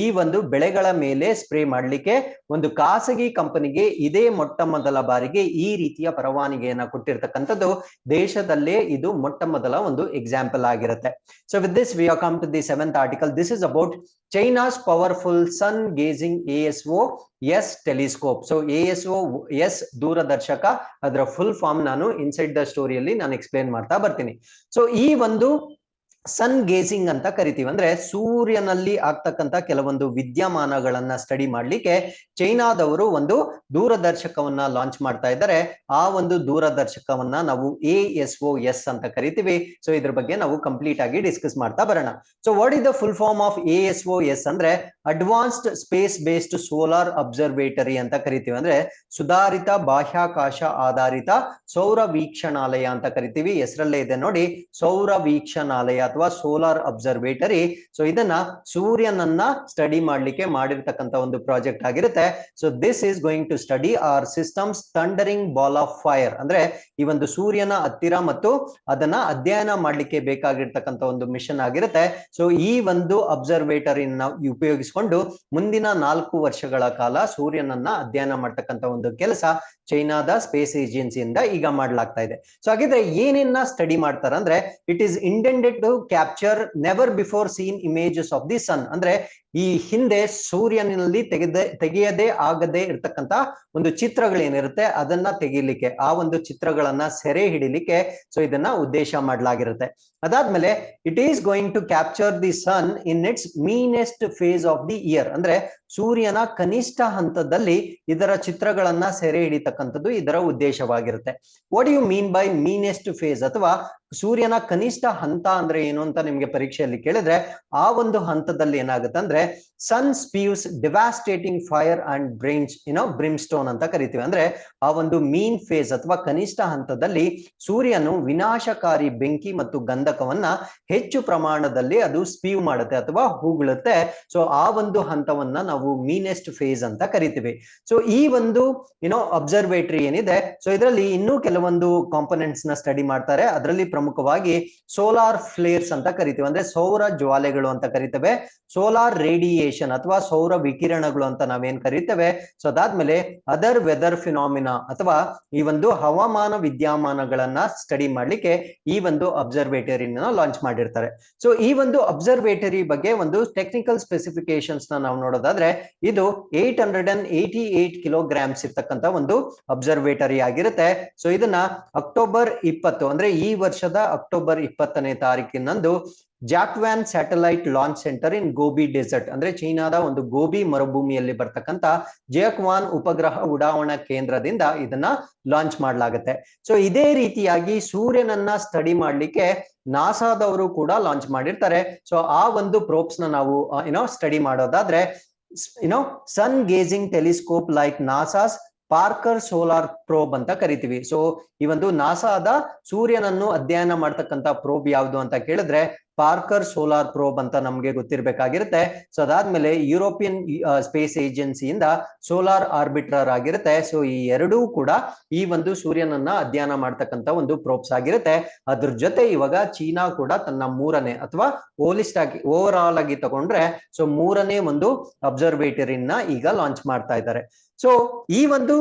ಈ ಒಂದು ಬೆಳೆಗಳ ಮೇಲೆ ಸ್ಪ್ರೇ ಮಾಡ್ಲಿಕ್ಕೆ ಒಂದು ಖಾಸಗಿ ಕಂಪನಿಗೆ ಇದೇ ಮೊಟ್ಟ ಮೊದಲ ಬಾರಿಗೆ ಈ ರೀತಿಯ ಪರವಾನಗಿಯನ್ನ ಕೊಟ್ಟಿರ್ತಕ್ಕಂಥದ್ದು ದೇಶದಲ್ಲೇ ಇದು ಮೊಟ್ಟ ಮೊದಲ ಒಂದು ಎಕ್ಸಾಂಪಲ್ ಆಗಿರುತ್ತೆ. So with this we are come to the 7th article. This is about China's powerful sun gazing ASO S telescope. So ASO S ದೂರದರ್ಶಕ, ಅದರ ಫುಲ್ ಫಾರ್ಮ್ ನಾನು ಇನ್ಸೈಡ್ ದ ಸ್ಟೋರಿಯಲ್ಲಿ ನಾನು ಎಕ್ಸ್ಪ್ಲೇನ್ ಮಾಡ್ತಾ ಬರ್ತೀನಿ. ಸೊ ಈ ಒಂದು ಸನ್ ಗೇಜಿಂಗ್ ಅಂತ ಕರಿತೀವಿ, ಅಂದ್ರೆ ಸೂರ್ಯನಲ್ಲಿ ಆಗ್ತಕ್ಕಂಥ ಕೆಲವೊಂದು ವಿದ್ಯಮಾನಗಳನ್ನ ಸ್ಟಡಿ ಮಾಡ್ಲಿಕ್ಕೆ ಚೈನಾದವರು ಒಂದು ದೂರದರ್ಶಕವನ್ನ ಲಾಂಚ್ ಮಾಡ್ತಾ ಇದ್ದಾರೆ. ಆ ಒಂದು ದೂರದರ್ಶಕವನ್ನ ನಾವು ASOS ಅಂತ ಕರಿತೀವಿ. ಸೊ ಇದ್ರ ಬಗ್ಗೆ ನಾವು ಕಂಪ್ಲೀಟ್ ಆಗಿ ಡಿಸ್ಕಸ್ ಮಾಡ್ತಾ ಬರೋಣ. So what is the full form of ASOS ಅಂದ್ರೆ advanced space based solar observatory ಅಂತ ಕರಿತೀವಿ, ಅಂದ್ರೆ ಸುಧಾರಿತ ಬಾಹ್ಯಾಕಾಶ ಆಧಾರಿತ ಸೌರ ವೀಕ್ಷಣಾಲಯ ಅಂತ ಕರಿತೀವಿ. ಹೆಸರಲ್ಲೇ ಇದೆ ನೋಡಿ, ಸೌರ ವೀಕ್ಷಣಾಲಯ ಅಥವಾ ಸೋಲಾರ್ ಅಬ್ಸರ್ವೇಟರಿ. ಸೊ ಇದನ್ನ ಸೂರ್ಯನನ್ನ ಸ್ಟಡಿ ಮಾಡ್ಲಿಕ್ಕೆ ಮಾಡಿರ್ತಕ್ಕಂಥ ಒಂದು ಪ್ರಾಜೆಕ್ಟ್ ಆಗಿರುತ್ತೆ. So this is going to study our systems thundering ball of fire, ಅಂದ್ರೆ ಈ ಒಂದು ಸೂರ್ಯನ ಹತ್ತಿರ ಮತ್ತು ಅದನ್ನ ಅಧ್ಯಯನ ಮಾಡ್ಲಿಕ್ಕೆ ಬೇಕಾಗಿರ್ತಕ್ಕಂಥ ಒಂದು ಮಿಷನ್ ಆಗಿರುತ್ತೆ. ಸೊ ಈ ಒಂದು ಅಬ್ಸರ್ವೇಟರಿನ ಉಪಯೋಗಿಸಿಕೊಂಡು ಮುಂದಿನ 4 ವರ್ಷಗಳ ಕಾಲ ಸೂರ್ಯನನ್ನ ಅಧ್ಯಯನ ಮಾಡ್ತಕ್ಕಂಥ ಒಂದು ಕೆಲಸ ಚೈನಾದ ಸ್ಪೇಸ್ ಏಜೆನ್ಸಿಯಿಂದ ಈಗ ಮಾಡಲಾಗ್ತಾ ಇದೆ. ಸೊ ಹಾಗಿದ್ರೆ ಏನೇನ ಸ್ಟಡಿ ಮಾಡ್ತಾರೆ ಅಂದ್ರೆ it is intended to capture never before seen images of the sun, ಅಂದ್ರೆ ಈ ಹಿಂದೆ ಸೂರ್ಯನಲ್ಲಿ ತೆಗೆಯದೇ ಆಗದೆ ಇರ್ತಕ್ಕಂಥ ಒಂದು ಚಿತ್ರಗಳೇನಿರುತ್ತೆ ಅದನ್ನ ತೆಗಿಲಿಕ್ಕೆ, ಆ ಒಂದು ಚಿತ್ರಗಳನ್ನ ಸೆರೆ ಹಿಡಿಲಿಕ್ಕೆ ಸೊ ಇದನ್ನ ಉದ್ದೇಶ ಮಾಡಲಾಗಿರುತ್ತೆ. ಅದಾದ್ಮೇಲೆ it is going to capture the sun in its meanest phase of the year, ಅಂದ್ರೆ ಸೂರ್ಯನ ಕನಿಷ್ಠ ಹಂತದಲ್ಲಿ ಇದರ ಚಿತ್ರಗಳನ್ನ ಸೆರೆ ಹಿಡಿತಕ್ಕಂಥದ್ದು ಇದರ ಉದ್ದೇಶವಾಗಿರುತ್ತೆ. What you mean by meanest phase ಅಥವಾ ಸೂರ್ಯನ ಕನಿಷ್ಠ ಹಂತ ಅಂದ್ರೆ ಏನು ಅಂತ ನಿಮ್ಗೆ ಪರೀಕ್ಷೆಯಲ್ಲಿ ಕೇಳಿದ್ರೆ ಆ ಒಂದು ಹಂತದಲ್ಲಿ ಏನಾಗುತ್ತೆ ಅಂದ್ರೆ ಸನ್ ಸ್ಪೀವ್ಸ್ ಡಿವಾಸ್ಟೇಟಿಂಗ್ ಫೈರ್ ಅಂಡ್ ಬ್ರಿಮ್ಸ್ಟೋನ್ ಅಂತ ಕರಿತೀವಿ. ಅಂದ್ರೆ ಆ ಒಂದು ಮೀನ್ ಫೇಸ್ ಅಥವಾ ಕನಿಷ್ಠ ಹಂತದಲ್ಲಿ ಸೂರ್ಯನು ವಿನಾಶಕಾರಿ ಬೆಂಕಿ ಮತ್ತು ಗಂಧಕವನ್ನ ಹೆಚ್ಚು ಪ್ರಮಾಣದಲ್ಲಿ ಅದು ಸ್ಪೀವ್ ಮಾಡುತ್ತೆ ಅಥವಾ ಹೂಗುಳುತ್ತೆ. ಸೊ ಆ ಒಂದು ಹಂತವನ್ನ ನಾವು ಮೀನೆಸ್ಟ್ ಫೇಸ್ ಅಂತ ಕರಿತೀವಿ. ಸೊ ಈ ಒಂದು ಅಬ್ಸರ್ವೇಟರಿ ಏನಿದೆ, ಸೊ ಇದರಲ್ಲಿ ಇನ್ನೂ ಕೆಲವೊಂದು ಕಾಂಪೊನೆಂಟ್ಸ್ ನ ಸ್ಟಡಿ ಮಾಡ್ತಾರೆ. ಅದರಲ್ಲಿ ಪ್ರಮುಖವಾಗಿ ಸೋಲಾರ್ ಫ್ಲೇರ್ಸ್ ಅಂತ ಕರಿತೀವಿ, ಅಂದ್ರೆ ಸೌರ ಜ್ವಾಲೆಗಳು ಅಂತ ಕರಿತೇವೆ. ಸೋಲಾರ್ ರೇಡಿಯೇಷನ್ ಅಥವಾ ಸೌರ ವಿಕಿರಣಗಳು ಅಂತ ನಾವೇನ್ ಕರಿತೇವೆ. ಸೊ ಅದಾದ್ಮೇಲೆ ಅದರ್ ವೆದರ್ ಫಿನಾಮಿನಾ ಅಥವಾ ಈ ಒಂದು ಹವಾಮಾನ ವಿದ್ಯಮಾನಗಳನ್ನ ಸ್ಟಡಿ ಮಾಡ್ಲಿಕ್ಕೆ ಈ ಒಂದು ಅಬ್ಸರ್ವೇಟರಿನ ಲಾಂಚ್ ಮಾಡಿರ್ತಾರೆ. ಸೊ ಈ ಒಂದು ಅಬ್ಸರ್ವೇಟರಿ ಬಗ್ಗೆ ಒಂದು ಟೆಕ್ನಿಕಲ್ ಸ್ಪೆಸಿಫಿಕೇಶನ್ಸ್ ನಾವು ನೋಡೋದಾದ್ರೆ ಇದು 888 ಕಿಲೋಗ್ರಾಮ್ಸ್ ಇರ್ತಕ್ಕಂಥ ಒಂದು ಅಬ್ಸರ್ವೇಟರಿ ಆಗಿರುತ್ತೆ. ಸೊ ಇದನ್ನ ಅಕ್ಟೋಬರ್ 20 ಅಂದ್ರೆ ಈ ವರ್ಷದ ಅಕ್ಟೋಬರ್ 20ನೇ ತಾರೀಕಿನಂದು Jiuquan satellite launch center in Gobi desert, ಅಂದ್ರೆ ಚೀನಾದ ಒಂದು ಗೋಬಿ ಮರುಭೂಮಿಯಲ್ಲಿ ಬರ್ತಕ್ಕಂತ ಜಾಕ್ವಾನ್ ಉಪಗ್ರಹ ಉಡಾವಣಾ ಕೇಂದ್ರದಿಂದ ಇದನ್ನ ಲಾಂಚ್ ಮಾಡಲಾಗುತ್ತೆ. ಸೊ ಇದೇ ರೀತಿಯಾಗಿ ಸೂರ್ಯನನ್ನ ಸ್ಟಡಿ ಮಾಡ್ಲಿಕ್ಕೆ ನಾಸಾದವರು ಕೂಡ ಲಾಂಚ್ ಮಾಡಿರ್ತಾರೆ. ಸೊ ಆ ಒಂದು ಪ್ರೋಬ್ಸ್ ನಾವು ಸ್ಟಡಿ ಮಾಡೋದಾದ್ರೆ sun gazing telescope like NASA's Parker solar probe ಅಂತ ಕರಿತೀವಿ. ಸೊ ಈ ಒಂದು ನಾಸಾದ ಸೂರ್ಯನನ್ನು ಅಧ್ಯಯನ ಮಾಡ್ತಕ್ಕಂತ ಪ್ರೋಬ್ ಯಾವುದು ಅಂತ ಕೇಳಿದ್ರೆ ಪಾರ್ಕರ್ ಸೋಲಾರ್ ಪ್ರೋಬ್ ಅಂತ ನಮ್ಗೆ ಗೊತ್ತಿರ್ಬೇಕಾಗಿರುತ್ತೆ. ಸೊ ಅದಾದ್ಮೇಲೆ ಯುರೋಪಿಯನ್ ಸ್ಪೇಸ್ ಏಜೆನ್ಸಿಯಿಂದ ಸೋಲಾರ್ ಆರ್ಬಿಟ್ರರ್ ಆಗಿರುತ್ತೆ. ಸೊ ಈ ಎರಡೂ ಕೂಡ ಈ ಒಂದು ಸೂರ್ಯನನ್ನ ಅಧ್ಯಯನ ಮಾಡ್ತಕ್ಕಂತ ಒಂದು ಪ್ರೋಬ್ಸ್ ಆಗಿರುತ್ತೆ. ಅದ್ರ ಜೊತೆ ಇವಾಗ ಚೀನಾ ಕೂಡ ತನ್ನ ಮೂರನೇ ಅಥವಾ ಹೋಲಿಸ್ಟ್ ಆಗಿ ಓವರ್ ಆಲ್ ಆಗಿ ತಗೊಂಡ್ರೆ ಸೊ ಮೂರನೇ ಒಂದು ಅಬ್ಸರ್ವೇಟರಿನ ಈಗ ಲಾಂಚ್ ಮಾಡ್ತಾ ಇದ್ದಾರೆ. ಸೊ ಈ ಒಂದು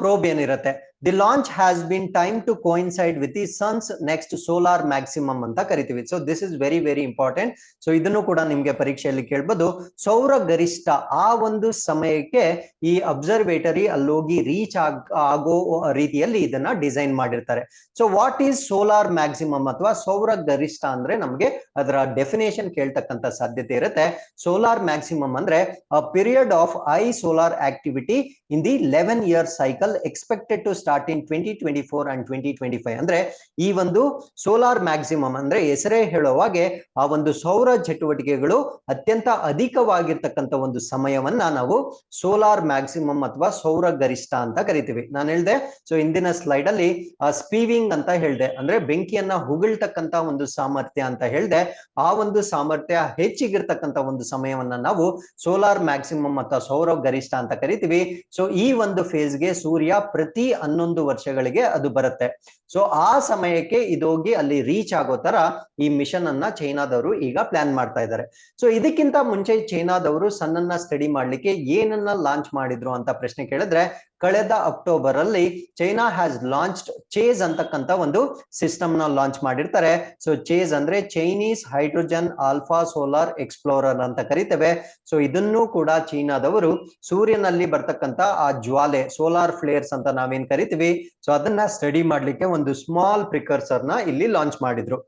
ಪ್ರೋಬ್ ಏನಿರುತ್ತೆ, the launch has been time to coincide with the sun's next solar maximum ಅಂತ ಕರಿತೀವಿ. So this is very very important. So ಇದನ್ನು ಕೂಡ ನಿಮ್ಗೆ ಪರೀಕ್ಷೆಯಲ್ಲಿ ಕೇಳ್ಬೋದು. ಸೌರ ಗರಿಷ್ಠ ಆ ಒಂದು ಸಮಯಕ್ಕೆ ಈ ಅಬ್ಸರ್ವೇಟರಿ ಅಲ್ಲೋಗಿ ರೀಚ್ ಆಗೋ ರೀತಿಯಲ್ಲಿ ಇದನ್ನ ಡಿಸೈನ್ ಮಾಡಿರ್ತಾರೆ. So what is solar maximum ಅಥವಾ ಸೌರ ಗರಿಷ್ಠ ಅಂದ್ರೆ ನಮ್ಗೆ ಅದರ ಡೆಫಿನೇಷನ್ ಕೇಳ್ತಕ್ಕಂತ ಸಾಧ್ಯತೆ ಇರುತ್ತೆ. ಸೋಲಾರ್ ಮ್ಯಾಕ್ಸಿಮಮ್ ಅಂದ್ರೆ a period of I solar activity in the 11-year cycle expected to start in 2024 and 2025. ಅಂದ್ರೆ ಈ ಒಂದು ಸೋಲಾರ್ ಮ್ಯಾಕ್ಸಿಮಮ್ ಅಂದ್ರೆ ಹೆಸರೇ ಹೇಳುವಾಗೆ ಆ ಒಂದು ಸೌರ ಚಟುವಟಿಕೆಗಳು ಅತ್ಯಂತ ಅಧಿಕವಾಗಿರ್ತಕ್ಕಂಥ ಒಂದು ಸಮಯವನ್ನ ನಾವು ಸೋಲಾರ್ ಮ್ಯಾಕ್ಸಿಮಮ್ ಅಥವಾ ಸೌರ ಗರಿಷ್ಠ ಅಂತ ಕರಿತೀವಿ. ನಾನು ಹೇಳ್ದೆ ಸೊ ಇಂದಿನ ಸ್ಲೈಡ್ ಅಲ್ಲಿ ಸ್ಪೀವಿಂಗ್ ಅಂತ ಹೇಳ್ದೆ, ಅಂದ್ರೆ ಬೆಂಕಿಯನ್ನ ಹುಗಿಳ್ತಕ್ಕಂತ ಒಂದು ಸಾಮರ್ಥ್ಯ ಅಂತ ಹೇಳ್ದೆ. ಆ ಒಂದು ಸಾಮರ್ಥ್ಯ ಹೆಚ್ಚಿಗಿರ್ತಕ್ಕಂಥ ಒಂದು ಸಮಯವನ್ನ ನಾವು ಸೋಲಾರ್ ಮ್ಯಾಕ್ಸಿಮಮ್ ಅಥವಾ ಸೌರ ಗರಿಷ್ಠ ಅಂತ ಕರಿತೀವಿ. ಸೊ ಈ ಒಂದು ಫೇಸ್ಗೆ ಸೂರ್ಯ ಪ್ರತಿ 11 ವರ್ಷಗಳಿಗೆ ಅದು ಬರುತ್ತೆ. ಸೊ ಆ ಸಮಯಕ್ಕೆ ಇದೋಗಿ ಅಲ್ಲಿ ರೀಚ್ ಆಗೋ ತರ ಈ ಮಿಷನ್ ಅನ್ನ ಚೈನಾದವರು ಈಗ ಪ್ಲಾನ್ ಮಾಡ್ತಾ ಇದ್ದಾರೆ. ಸೊ ಇದಕ್ಕಿಂತ ಮುಂಚೆ ಚೈನಾದವರು ಸನ್ನನ್ನ ಸ್ಟಡಿ ಮಾಡ್ಲಿಕ್ಕೆ ಏನನ್ನ ಲಾಂಚ್ ಮಾಡಿದ್ರು ಅಂತ ಪ್ರಶ್ನೆ ಕೇಳಿದ್ರೆ, ಕಳೆದ ಅಕ್ಟೋಬರ್ ಅಲ್ಲಿ ಚೈನಾ ಹ್ಯಾಸ್ ಲಾಂಚ್ಡ್ ಚೇಸ್ ಅಂತಕ್ಕಂತ ಒಂದು ಸಿಸ್ಟಮ್ ನ ಲಾಂಚ್ ಮಾಡಿರ್ತಾರೆ. ಸೊ ಚೇಸ್ ಅಂದ್ರೆ Chinese hydrogen alpha solar explorer ಅಂತ ಕರಿತೇವೆ. ಸೊ ಇದನ್ನು ಕೂಡ ಚೀನಾದವರು ಸೂರ್ಯನಲ್ಲಿ ಬರ್ತಕ್ಕಂತ ಆ ಜ್ವಾಲೆ ಸೋಲಾರ್ ಫ್ಲೇರ್ಸ್ ಅಂತ ನಾವೇನ್ ಕರಿತೀವಿ, ಸೊ ಅದನ್ನ ಸ್ಟಡಿ ಮಾಡ್ಲಿಕ್ಕೆ ಒಂದು ಸ್ಮಾಲ್ ಪ್ರಿಕರ್ಸರ್ ನ ಇಲ್ಲಿ ಲಾಂಚ್ ಮಾಡಿದ್ರು.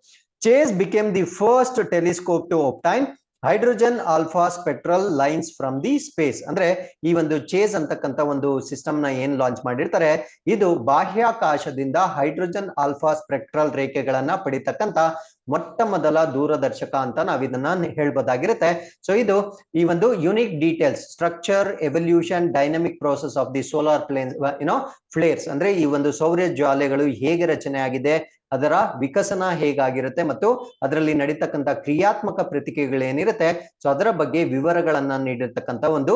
CHASE became the first telescope to obtain hydrogen alpha spectral lines from the space. ಅಂದ್ರೆ ಈ ಒಂದು ಚೇಸ್ ಅಂತಕ್ಕಂಥ ಒಂದು ಸಿಸ್ಟಮ್ ನ ಏನ್ ಲಾಂಚ್ ಮಾಡಿರ್ತಾರೆ, ಇದು ಬಾಹ್ಯಾಕಾಶದಿಂದ ಹೈಡ್ರೋಜನ್ ಆಲ್ಫಾ ಸ್ಪೆಕ್ಟ್ರಲ್ ರೇಖೆಗಳನ್ನ ಪಡಿತಕ್ಕಂತ ಮೊಟ್ಟ ಮೊದಲ ದೂರದರ್ಶಕ ಅಂತ ನಾವ್ ಇದನ್ನ ಹೇಳ್ಬೋದಾಗಿರುತ್ತೆ. ಸೊ ಇದು ಈ ಒಂದು unique details structure evolution dynamic process of the solar flares ಅಂದ್ರೆ ಈ ಒಂದು ಸೌರ ಜ್ವಾಲೆಗಳು ಹೇಗೆ ರಚನೆ ಆಗಿದೆ, ಅದರ ವಿಕಸನ ಹೇಗಾಗಿರುತ್ತೆ ಮತ್ತು ಅದರಲ್ಲಿ ನಡೀತಕ್ಕಂಥ ಕ್ರಿಯಾತ್ಮಕ ಪ್ರತಿಕ್ರಿಯೆಗಳು ಏನಿರುತ್ತೆ, ಸೊ ಅದರ ಬಗ್ಗೆ ವಿವರಗಳನ್ನ ನೀಡಿರ್ತಕ್ಕಂಥ ಒಂದು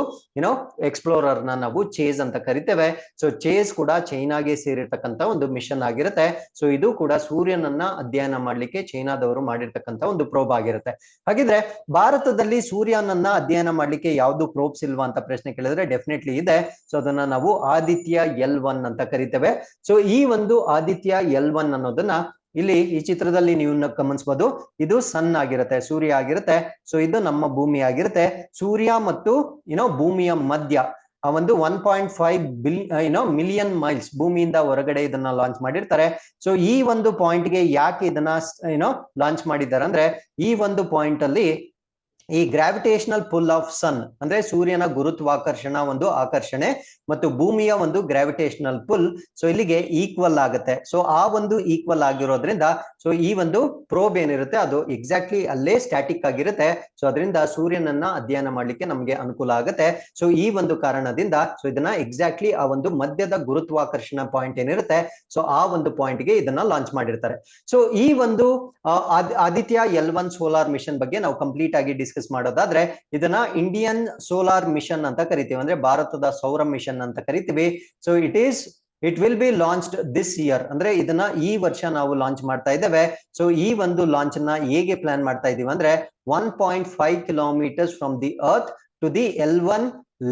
ಎಕ್ಸ್ಪ್ಲೋರರ್ ನ ನಾವು ಚೇಸ್ ಅಂತ ಕರಿತೇವೆ. ಸೊ ಚೇಸ್ ಕೂಡ ಚೈನಾಗೆ ಸೇರಿರ್ತಕ್ಕಂಥ ಒಂದು ಮಿಷನ್ ಆಗಿರುತ್ತೆ. ಸೊ ಇದು ಕೂಡ ಸೂರ್ಯನನ್ನ ಅಧ್ಯಯನ ಮಾಡ್ಲಿಕ್ಕೆ ಚೈನಾದವರು ಮಾಡಿರ್ತಕ್ಕಂಥ ಒಂದು ಪ್ರೋಬ್ ಆಗಿರುತ್ತೆ. ಹಾಗಿದ್ರೆ ಭಾರತದಲ್ಲಿ ಸೂರ್ಯನನ್ನ ಅಧ್ಯಯನ ಮಾಡ್ಲಿಕ್ಕೆ ಯಾವ್ದು ಪ್ರೋಬ್ಸ್ ಇಲ್ವಾ ಅಂತ ಪ್ರಶ್ನೆ ಕೇಳಿದ್ರೆ ಡೆಫಿನೆಟ್ಲಿ ಇದೆ. ಸೊ ಅದನ್ನ ನಾವು ಆದಿತ್ಯ L1 ಅಂತ ಕರಿತೇವೆ. ಸೊ ಈ ಒಂದು ಆದಿತ್ಯ L1 ಅನ್ನೋದನ್ನ ಇಲ್ಲಿ ಈ ಚಿತ್ರದಲ್ಲಿ ನೀವು ಗಮನಿಸಬಹುದು. ಇದು ಸನ್ ಆಗಿರುತ್ತೆ, ಸೂರ್ಯ ಆಗಿರುತ್ತೆ. ಸೊ ಇದು ನಮ್ಮ ಭೂಮಿ ಆಗಿರುತ್ತೆ. ಸೂರ್ಯ ಮತ್ತು ಭೂಮಿಯ ಮಧ್ಯ ಆ ಒಂದು 1.5 ಮಿಲಿಯನ್ ಮೈಲ್ಸ್ ಭೂಮಿಯಿಂದ ಹೊರಗಡೆ ಇದನ್ನ ಲಾಂಚ್ ಮಾಡಿರ್ತಾರೆ. ಸೊ ಈ ಒಂದು ಪಾಯಿಂಟ್ ಗೆ ಯಾಕೆ ಇದನ್ನ ಲಾಂಚ್ ಮಾಡಿದ್ದಾರೆ ಅಂದ್ರೆ, ಈ ಒಂದು ಪಾಯಿಂಟ್ ಅಲ್ಲಿ ಈ ಗ್ರಾವಿಟೇಷನಲ್ ಪುಲ್ ಆಫ್ ಸನ್ ಅಂದ್ರೆ ಸೂರ್ಯನ ಗುರುತ್ವಾಕರ್ಷಣ ಒಂದು ಆಕರ್ಷಣೆ ಮತ್ತು ಭೂಮಿಯ ಒಂದು ಗ್ರಾವಿಟೇಷನಲ್ ಪುಲ್ ಸೊ ಇಲ್ಲಿಗೆ ಈಕ್ವಲ್ ಆಗುತ್ತೆ. ಸೊ ಆ ಒಂದು ಈಕ್ವಲ್ ಆಗಿರೋದ್ರಿಂದ ಸೊ ಈ ಒಂದು ಪ್ರೋಬ್ ಏನಿರುತ್ತೆ ಅದು ಎಕ್ಸಾಕ್ಟ್ಲಿ ಅಲ್ಲೇ ಸ್ಟ್ಯಾಟಿಕ್ ಆಗಿರುತ್ತೆ. ಸೊ ಅದರಿಂದ ಸೂರ್ಯನನ್ನ ಅಧ್ಯಯನ ಮಾಡ್ಲಿಕ್ಕೆ ನಮ್ಗೆ ಅನುಕೂಲ ಆಗುತ್ತೆ. ಸೊ ಈ ಒಂದು ಕಾರಣದಿಂದ ಸೊ ಇದನ್ನ ಎಕ್ಸಾಕ್ಟ್ಲಿ ಆ ಒಂದು ಮಧ್ಯದ ಗುರುತ್ವಾಕರ್ಷಣ ಪಾಯಿಂಟ್ ಏನಿರುತ್ತೆ ಸೊ ಆ ಒಂದು ಪಾಯಿಂಟ್ ಗೆ ಇದನ್ನ ಲಾಂಚ್ ಮಾಡಿರ್ತಾರೆ. ಸೊ ಈ ಒಂದು ಆದಿತ್ಯ L1 ಸೋಲಾರ್ ಮಿಷನ್ ಬಗ್ಗೆ ನಾವು ಕಂಪ್ಲೀಟ್ ಆಗಿ ಡಿಸ್ಕಸ್ ಮಾಡೋದಾದ್ರೆ, ಇದನ್ನ ಇಂಡಿಯನ್ ಸೋಲಾರ್ ಮಿಷನ್ ಅಂತ ಕರಿತೀವಿ, ಅಂದ್ರೆ ಭಾರತದ ಸೌರ ಮಿಷನ್ ಅಂತ ಕರಿತೀವಿ. So it will be launched this year, ಅಂದ್ರೆ ಇದನ್ನ ಈ ವರ್ಷ ನಾವು ಲಾಂಚ್ ಮಾಡ್ತಾ ಇದ್ದೇವೆ. ಸೊ ಈ ಒಂದು ಲಾಂಚ್ ನ ಹೇಗೆ ಪ್ಲಾನ್ ಮಾಡ್ತಾ ಇದೀವಿ ಅಂದ್ರೆ 1.5 kilometers from the earth to the L1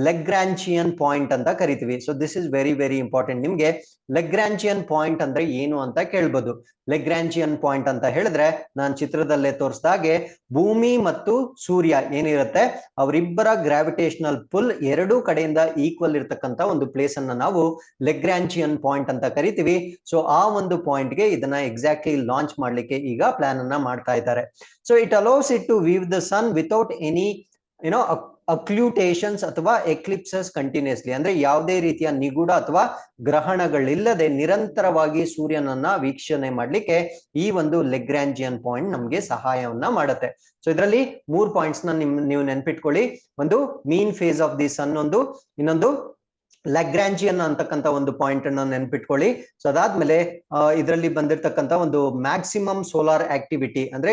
Lagrangian point ಅಂತ ಕರಿತೀವಿ. So this is very very important. ನಿಮ್ಗೆ ಲೆಗ್ರಾಂಚಿಯನ್ ಪಾಯಿಂಟ್ ಅಂದ್ರೆ ಏನು ಅಂತ ಕೇಳ್ಬೋದು. ಲೆಗ್ರಾಂಚಿಯನ್ ಪಾಯಿಂಟ್ ಅಂತ ಹೇಳಿದ್ರೆ ನಾನು ಚಿತ್ರದಲ್ಲೇ ತೋರಿಸಿದ ಹಾಗೆ ಭೂಮಿ ಮತ್ತು ಸೂರ್ಯ ಏನಿರುತ್ತೆ ಅವರಿಬ್ಬರ ಗ್ರಾವಿಟೇಷನಲ್ ಪುಲ್ ಎರಡೂ ಕಡೆಯಿಂದ ಈಕ್ವಲ್ ಇರ್ತಕ್ಕಂಥ ಒಂದು ಪ್ಲೇಸ್ ಅನ್ನ ನಾವು ಲೆಗ್ರಾಂಚಿಯನ್ ಪಾಯಿಂಟ್ ಅಂತ ಕರಿತೀವಿ. ಸೊ ಆ ಒಂದು ಪಾಯಿಂಟ್ ಗೆ ಇದನ್ನ ಎಕ್ಸಾಕ್ಟ್ಲಿ ಲಾಂಚ್ ಮಾಡ್ಲಿಕ್ಕೆ ಈಗ ಪ್ಲಾನ್ ಅನ್ನ ಮಾಡ್ತಾ ಇದ್ದಾರೆ. So it allows it to view the sun without any occultations ಅಥವಾ ಎಕ್ಲಿಪ್ಸಸ್ ಕಂಟಿನ್ಯೂಸ್ಲಿ, ಅಂದ್ರೆ ಯಾವುದೇ ರೀತಿಯ ನಿಗೂಢ ಅಥವಾ ಗ್ರಹಣಗಳಿಲ್ಲದೆ ನಿರಂತರವಾಗಿ ಸೂರ್ಯನನ್ನ ವೀಕ್ಷಣೆ ಮಾಡ್ಲಿಕ್ಕೆ ಈ ಒಂದು ಲೆಗ್ರಾಂಜಿಯನ್ ಪಾಯಿಂಟ್ ನಮ್ಗೆ ಸಹಾಯವನ್ನ ಮಾಡುತ್ತೆ. ಸೊ ಇದರಲ್ಲಿ 3 ಪಾಯಿಂಟ್ಸ್ ನ ನೀವು ನೆನ್ಪಿಟ್ಕೊಳ್ಳಿ. ಒಂದು ಮೀನ್ ಫೇಸ್ ಆಫ್ ದಿ ಸನ್, ಇನ್ನೊಂದು ಲ್ಯಾಗ್ರಾಂಜಿಯನ್ ಅಂತಕ್ಕಂಥ ಒಂದು ಪಾಯಿಂಟ್ ಅನ್ನ ನೆನ್ಪಿಟ್ಕೊಳ್ಳಿ. ಸೊ ಅದಾದ್ಮೇಲೆ ಇದರಲ್ಲಿ ಬಂದಿರತಕ್ಕಂಥ ಒಂದು ಮ್ಯಾಕ್ಸಿಮಮ್ ಸೋಲಾರ್ ಆಕ್ಟಿವಿಟಿ, ಅಂದ್ರೆ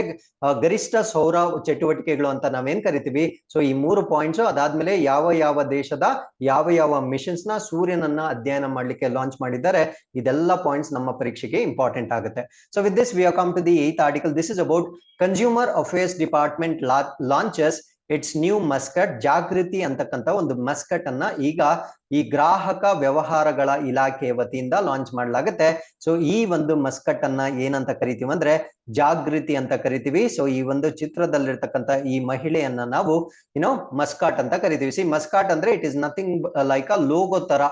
ಗರಿಷ್ಠ ಸೌರ ಚಟುವಟಿಕೆಗಳು ಅಂತ ನಾವೇನ್ ಕರಿತೀವಿ. ಸೊ ಈ 3 ಪಾಯಿಂಟ್ಸ್, ಅದಾದ್ಮೇಲೆ ಯಾವ ದೇಶದ ಯಾವ ಮಿಷನ್ಸ್ ನ ಸೂರ್ಯನನ್ನ ಅಧ್ಯಯನ ಮಾಡ್ಲಿಕ್ಕೆ ಲಾಂಚ್ ಮಾಡಿದ್ದಾರೆ, ಇದೆಲ್ಲ ಪಾಯಿಂಟ್ಸ್ ನಮ್ಮ ಪರೀಕ್ಷೆಗೆ ಇಂಪಾರ್ಟೆಂಟ್ ಆಗುತ್ತೆ. So with this we have come to the 8th article. This is about consumer affairs department launches its new mascot. Jagriti ಅಂತಕ್ಕಂಥ ಒಂದು ಮಸ್ಕಟ್ ಅನ್ನ ಈಗ ಈ ಗ್ರಾಹಕ ವ್ಯವಹಾರಗಳ ಇಲಾಖೆ ವತಿಯಿಂದ ಲಾಂಚ್ ಮಾಡಲಾಗುತ್ತೆ. ಸೊ ಈ ಒಂದು ಮಸ್ಕಟ್ ಅನ್ನ ಏನಂತ ಕರಿತೀವಿ ಅಂದ್ರೆ ಜಾಗೃತಿ ಅಂತ ಕರಿತೀವಿ. ಸೊ ಈ ಒಂದು ಚಿತ್ರದಲ್ಲಿರ್ತಕ್ಕಂಥ ಈ ಮಹಿಳೆಯನ್ನ ನಾವು ಮಸ್ಕಾಟ್ ಅಂತ ಕರಿತೀವಿ. ಸಿ ಮಸ್ಕಾಟ್ ಅಂದ್ರೆ it is nothing like a logo ತರ.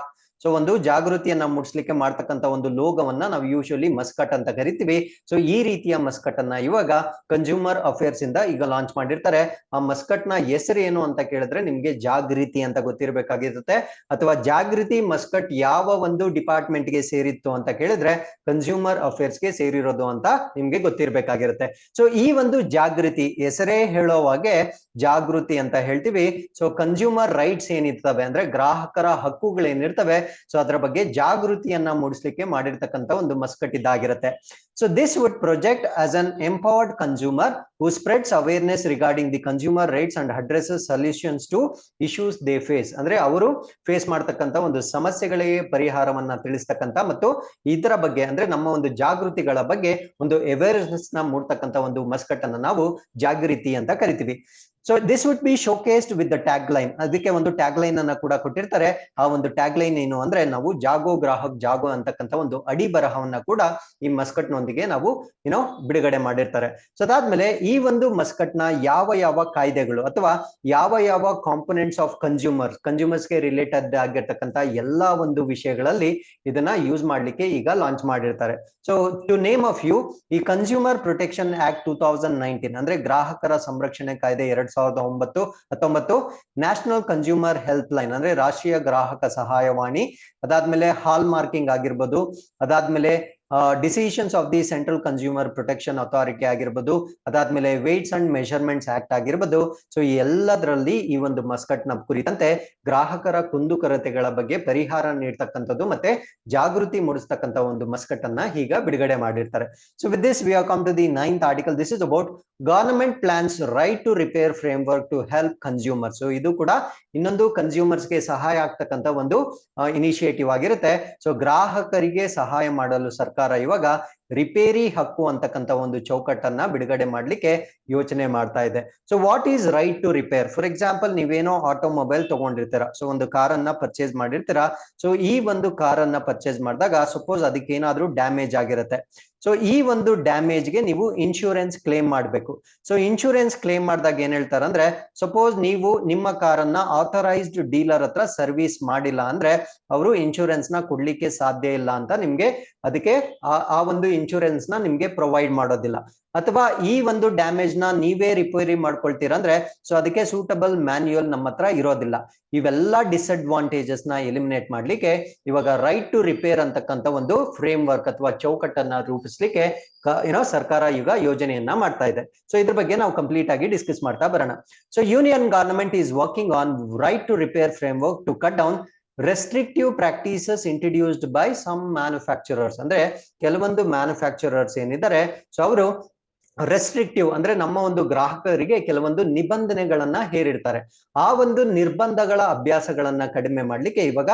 ಸೊ ಒಂದು ಜಾಗೃತಿಯನ್ನ ಮೂಡಿಸ್ಲಿಕ್ಕೆ ಮಾಡ್ತಕ್ಕಂಥ ಒಂದು ಲೋಗವನ್ನ ನಾವು ಯೂಶುವಲಿ ಮಸ್ಕಟ್ ಅಂತ ಕರಿತೀವಿ. ಸೊ ಈ ರೀತಿಯ ಮಸ್ಕಟ್ ಅನ್ನ ಇವಾಗ ಕನ್ಸ್ಯೂಮರ್ ಅಫೇರ್ಸ್ ಇಂದ ಈಗ ಲಾಂಚ್ ಮಾಡಿರ್ತಾರೆ. ಆ ಮಸ್ಕಟ್ ನ ಹೆಸರು ಏನು ಅಂತ ಕೇಳಿದ್ರೆ ನಿಮ್ಗೆ ಜಾಗೃತಿ ಅಂತ ಗೊತ್ತಿರಬೇಕಾಗಿರುತ್ತೆ. ಅಥವಾ ಜಾಗೃತಿ ಮಸ್ಕಟ್ ಯಾವ ಒಂದು ಡಿಪಾರ್ಟ್ಮೆಂಟ್ ಗೆ ಸೇರಿತ್ತು ಅಂತ ಕೇಳಿದ್ರೆ ಕನ್ಸ್ಯೂಮರ್ ಅಫೇರ್ಸ್ ಗೆ ಸೇರಿರೋದು ಅಂತ ನಿಮ್ಗೆ ಗೊತ್ತಿರಬೇಕಾಗಿರುತ್ತೆ. ಸೊ ಈ ಒಂದು ಜಾಗೃತಿ ಹೆಸರೇ ಹೇಳೋವಾಗೆ ಜಾಗೃತಿ ಅಂತ ಹೇಳ್ತೀವಿ. ಸೊ ಕನ್ಸ್ಯೂಮರ್ ರೈಟ್ಸ್ ಏನಿರ್ತವೆ ಅಂದ್ರೆ ಗ್ರಾಹಕರ ಹಕ್ಕುಗಳೇನಿರ್ತವೆ, ಸೊ ಅದರ ಬಗ್ಗೆ ಜಾಗೃತಿಯನ್ನ ಮೂಡಿಸ್ಲಿಕ್ಕೆ ಮಾಡಿರ್ತಕ್ಕಂಥ ಒಂದು ಮಸ್ಕಟ್ ಇದಾಗಿರುತ್ತೆ. So this would project as an empowered consumer who spreads awareness regarding the consumer rights and addresses solutions to issues they face. ಅಂದ್ರೆ ಅವರು ಫೇಸ್ ಮಾಡ್ತಕ್ಕಂಥ ಒಂದು ಸಮಸ್ಯೆಗಳಿಗೆ ಪರಿಹಾರವನ್ನ ತಿಳಿಸ್ತಕ್ಕಂಥ ಮತ್ತು ಇದರ ಬಗ್ಗೆ ಅಂದ್ರೆ ನಮ್ಮ ಒಂದು ಜಾಗೃತಿಗಳ ಬಗ್ಗೆ ಒಂದು ಅವೇರ್ನೆಸ್ ನ ಮೂಡ್ತಕ್ಕಂಥ ಒಂದು ಮಸ್ಕಟ್ ಅನ್ನ ನಾವು ಜಾಗೃತಿ ಅಂತ ಕರಿತೀವಿ. So this would be ಶೋಕೇಸ್ಡ್ with the tag line. ಅದಕ್ಕೆ ಒಂದು ಟ್ಯಾಗ್ ಲೈನ್ ಅನ್ನ ಕೂಡ ಕೊಟ್ಟಿರ್ತಾರೆ. ಆ ಒಂದು ಟ್ಯಾಗ್ ಲೈನ್ ಏನು ಅಂದ್ರೆ ನಾವು ಜಾಗೋ ಗ್ರಾಹಕ್ ಜಾಗೋ ಅಂತಕ್ಕಂಥ ಒಂದು ಅಡಿ ಬರಹವನ್ನ ಕೂಡ ಈ ಮಸ್ಕಟ್ ನೊಂದಿಗೆ ನಾವು ಬಿಡುಗಡೆ ಮಾಡಿರ್ತಾರೆ. ಸೊ ಅದಾದ್ಮೇಲೆ ಈ ಒಂದು ಮಸ್ಕಟ್ ನ ಯಾವ ಕಾಯ್ದೆಗಳು ಅಥವಾ ಯಾವ ಕಾಂಪೊನೆಂಟ್ಸ್ ಆಫ್ ಕನ್ಸ್ಯೂಮರ್ಸ್ಗೆ ರಿಲೇಟೆಡ್ ಆಗಿರ್ತಕ್ಕಂಥ ಎಲ್ಲಾ ಒಂದು ವಿಷಯಗಳಲ್ಲಿ ಇದನ್ನ ಯೂಸ್ ಮಾಡ್ಲಿಕ್ಕೆ ಈಗ ಲಾಂಚ್ ಮಾಡಿರ್ತಾರೆ. So to name a few, ಈ ಕನ್ಸ್ಯೂಮರ್ ಪ್ರೊಟೆಕ್ಷನ್ ಆಕ್ಟ್ 2019 ಅಂದ್ರೆ ಗ್ರಾಹಕರ ಸಂರಕ್ಷಣೆ ಕಾಯ್ದೆ 2019, ನ್ಯಾಷನಲ್ ಕನ್ಸ್ಯೂಮರ್ ಹೆಲ್ತ್ ಲೈನ್ ಅಂದ್ರೆ ರಾಷ್ಟ್ರೀಯ ಗ್ರಾಹಕ ಸಹಾಯವಾಣಿ, ಅದಾದ್ಮೇಲೆ ಹಾಲ್ ಮಾರ್ಕಿಂಗ್ ಆಗಿರ್ಬೋದು, ಅದಾದ್ಮೇಲೆ decisions of the central consumer protection authority ಆಗಿರ್ಬೋದು, ಅದಾದ್ಮೇಲೆ ವೇಟ್ಸ್ ಅಂಡ್ ಮೆಷರ್ಮೆಂಟ್ಸ್ ಆಕ್ಟ್ ಆಗಿರ್ಬೋದು. ಸೊ ಈ ಎಲ್ಲದರಲ್ಲಿ ಈ ಒಂದು ಮಸ್ಕಟ್ ನ ಕುರಿತಂತೆ ಗ್ರಾಹಕರ ಕುಂದುಕೊರತೆಗಳ ಬಗ್ಗೆ ಪರಿಹಾರ ನೀಡ್ತಕ್ಕಂಥದ್ದು ಮತ್ತೆ ಜಾಗೃತಿ ಮೂಡಿಸ್ತಕ್ಕಂಥ ಒಂದು ಮಸ್ಕಟ್ ಅನ್ನ ಈಗ ಬಿಡುಗಡೆ ಮಾಡಿರ್ತಾರೆ. So with this we have come to the 9th article. This is about government plans right to repair framework to help consumer. So ಇದು ಕೂಡ ಇನ್ನೊಂದು ಕನ್ಸ್ಯೂಮರ್ಸ್ಗೆ ಸಹಾಯ ಆಗ್ತಕ್ಕಂಥ ಒಂದು ಇನಿಷಿಯೇಟಿವ್ ಆಗಿರುತ್ತೆ. ಸೊ ಗ್ರಾಹಕರಿಗೆ ಸಹಾಯ ಮಾಡಲು ಸರ್ಕಾರ ಇವಾಗ ರಿಪೇರಿ ಹಕ್ಕು ಅಂತಕ್ಕಂಥ ಒಂದು ಚೌಕಟ್ಟನ್ನ ಬಿಡುಗಡೆ ಮಾಡ್ಲಿಕ್ಕೆ ಯೋಚನೆ ಮಾಡ್ತಾ ಇದೆ. So what is right to repair? For example, ನೀವೇನೋ ಆಟೋಮೊಬೈಲ್ ತಗೊಂಡಿರ್ತೀರಾ, ಸೊ ಒಂದು ಕಾರನ್ನ ಪರ್ಚೇಸ್ ಮಾಡಿರ್ತೀರಾ. ಸೊ ಈ ಒಂದು ಕಾರನ್ನ ಪರ್ಚೇಸ್ ಮಾಡಿದಾಗ ಸಪೋಸ್ ಅದಕ್ಕೆ ಏನಾದ್ರೂ ಡ್ಯಾಮೇಜ್ ಆಗಿರುತ್ತೆ. ಸೊ ಈ ಒಂದು ಡ್ಯಾಮೇಜ್ಗೆ ನೀವು ಇನ್ಶೂರೆನ್ಸ್ ಕ್ಲೇಮ್ ಮಾಡಬೇಕು. ಸೊ ಇನ್ಶೂರೆನ್ಸ್ ಕ್ಲೇಮ್ ಮಾಡಿದಾಗ ಏನ್ ಹೇಳ್ತಾರೆ ಅಂದ್ರೆ, ಸಪೋಸ್ ನೀವು ನಿಮ್ಮ ಕಾರನ್ನ ಆಥರೈಸ್ಡ್ ಡೀಲರ್ ಹತ್ರ ಸರ್ವಿಸ್ ಮಾಡಿಲ್ಲ ಅಂದ್ರೆ ಅವರು ಇನ್ಶೂರೆನ್ಸ್ ನ ಕೊಡ್ಲಿಕ್ಕೆ ಸಾಧ್ಯ ಇಲ್ಲ ಅಂತ ನಿಮ್ಗೆ ಅದಕ್ಕೆ ಆ ಒಂದು ಇನ್ಶೂರೆನ್ಸ್ ನ ನಿಮ್ಗೆ ಪ್ರೊವೈಡ್ ಮಾಡೋದಿಲ್ಲ. ಅಥವಾ ಈ ಒಂದು ಡ್ಯಾಮೇಜ್ ನ ನೀವೇ ರಿಪೇರಿ ಮಾಡ್ಕೊಳ್ತೀರಾ ಅಂದ್ರೆ ಸೊ ಅದಕ್ಕೆ ಸೂಟಬಲ್ ಮ್ಯಾನ್ಯುಯಲ್ ನಮ್ಮ ಹತ್ರ ಇರೋದಿಲ್ಲ. ಇವೆಲ್ಲ ಡಿಸ್ಅಡ್ವಾಂಟೇಜಸ್ ನ ಎಲಿಮಿನೇಟ್ ಮಾಡ್ಲಿಕ್ಕೆ ಇವಾಗ ರೈಟ್ ಟು ರಿಪೇರ್ ಅಂತಕ್ಕಂಥ ಒಂದು ಫ್ರೇಮ್ ವರ್ಕ್ ಅಥವಾ ಚೌಕಟ್ಟನ್ನ ರೂಪಿಸ್ಲಿಕ್ಕೆ ಸರ್ಕಾರ ಈಗ ಯೋಜನೆಯನ್ನ ಮಾಡ್ತಾ ಇದೆ. ಸೊ ಇದ್ರ ಬಗ್ಗೆ ನಾವು ಕಂಪ್ಲೀಟ್ ಆಗಿ ಡಿಸ್ಕಸ್ ಮಾಡ್ತಾ ಬರೋಣ. So union government is working on right to repair framework to cut down restrictive practices introduced by some manufacturers. ಅಂದ್ರೆ ಕೆಲವೊಂದು ಮ್ಯಾನುಫ್ಯಾಕ್ಚರರ್ಸ್ ಏನಿದ್ದಾರೆ, ಸೊ ಅವರು ರೆಸ್ಟ್ರಿಕ್ಟಿವ್ ಅಂದ್ರೆ ನಮ್ಮ ಒಂದು ಗ್ರಾಹಕರಿಗೆ ಕೆಲವೊಂದು ನಿಬಂಧನೆಗಳನ್ನ ಹೇರಿರ್ತಾರೆ. ಆ ಒಂದು ನಿರ್ಬಂಧಗಳ ಅಭ್ಯಾಸಗಳನ್ನ ಕಡಿಮೆ ಮಾಡ್ಲಿಕ್ಕೆ ಇವಾಗ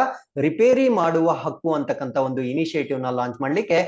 ರಿಪೇರಿ ಮಾಡುವ ಹಕ್ಕು ಅಂತಕ್ಕಂಥ ಒಂದು ಇನಿಷಿಯೇಟಿವ್ ನ ಲಾಂಚ್ ಮಾಡ್ಲಿಕ್ಕೆ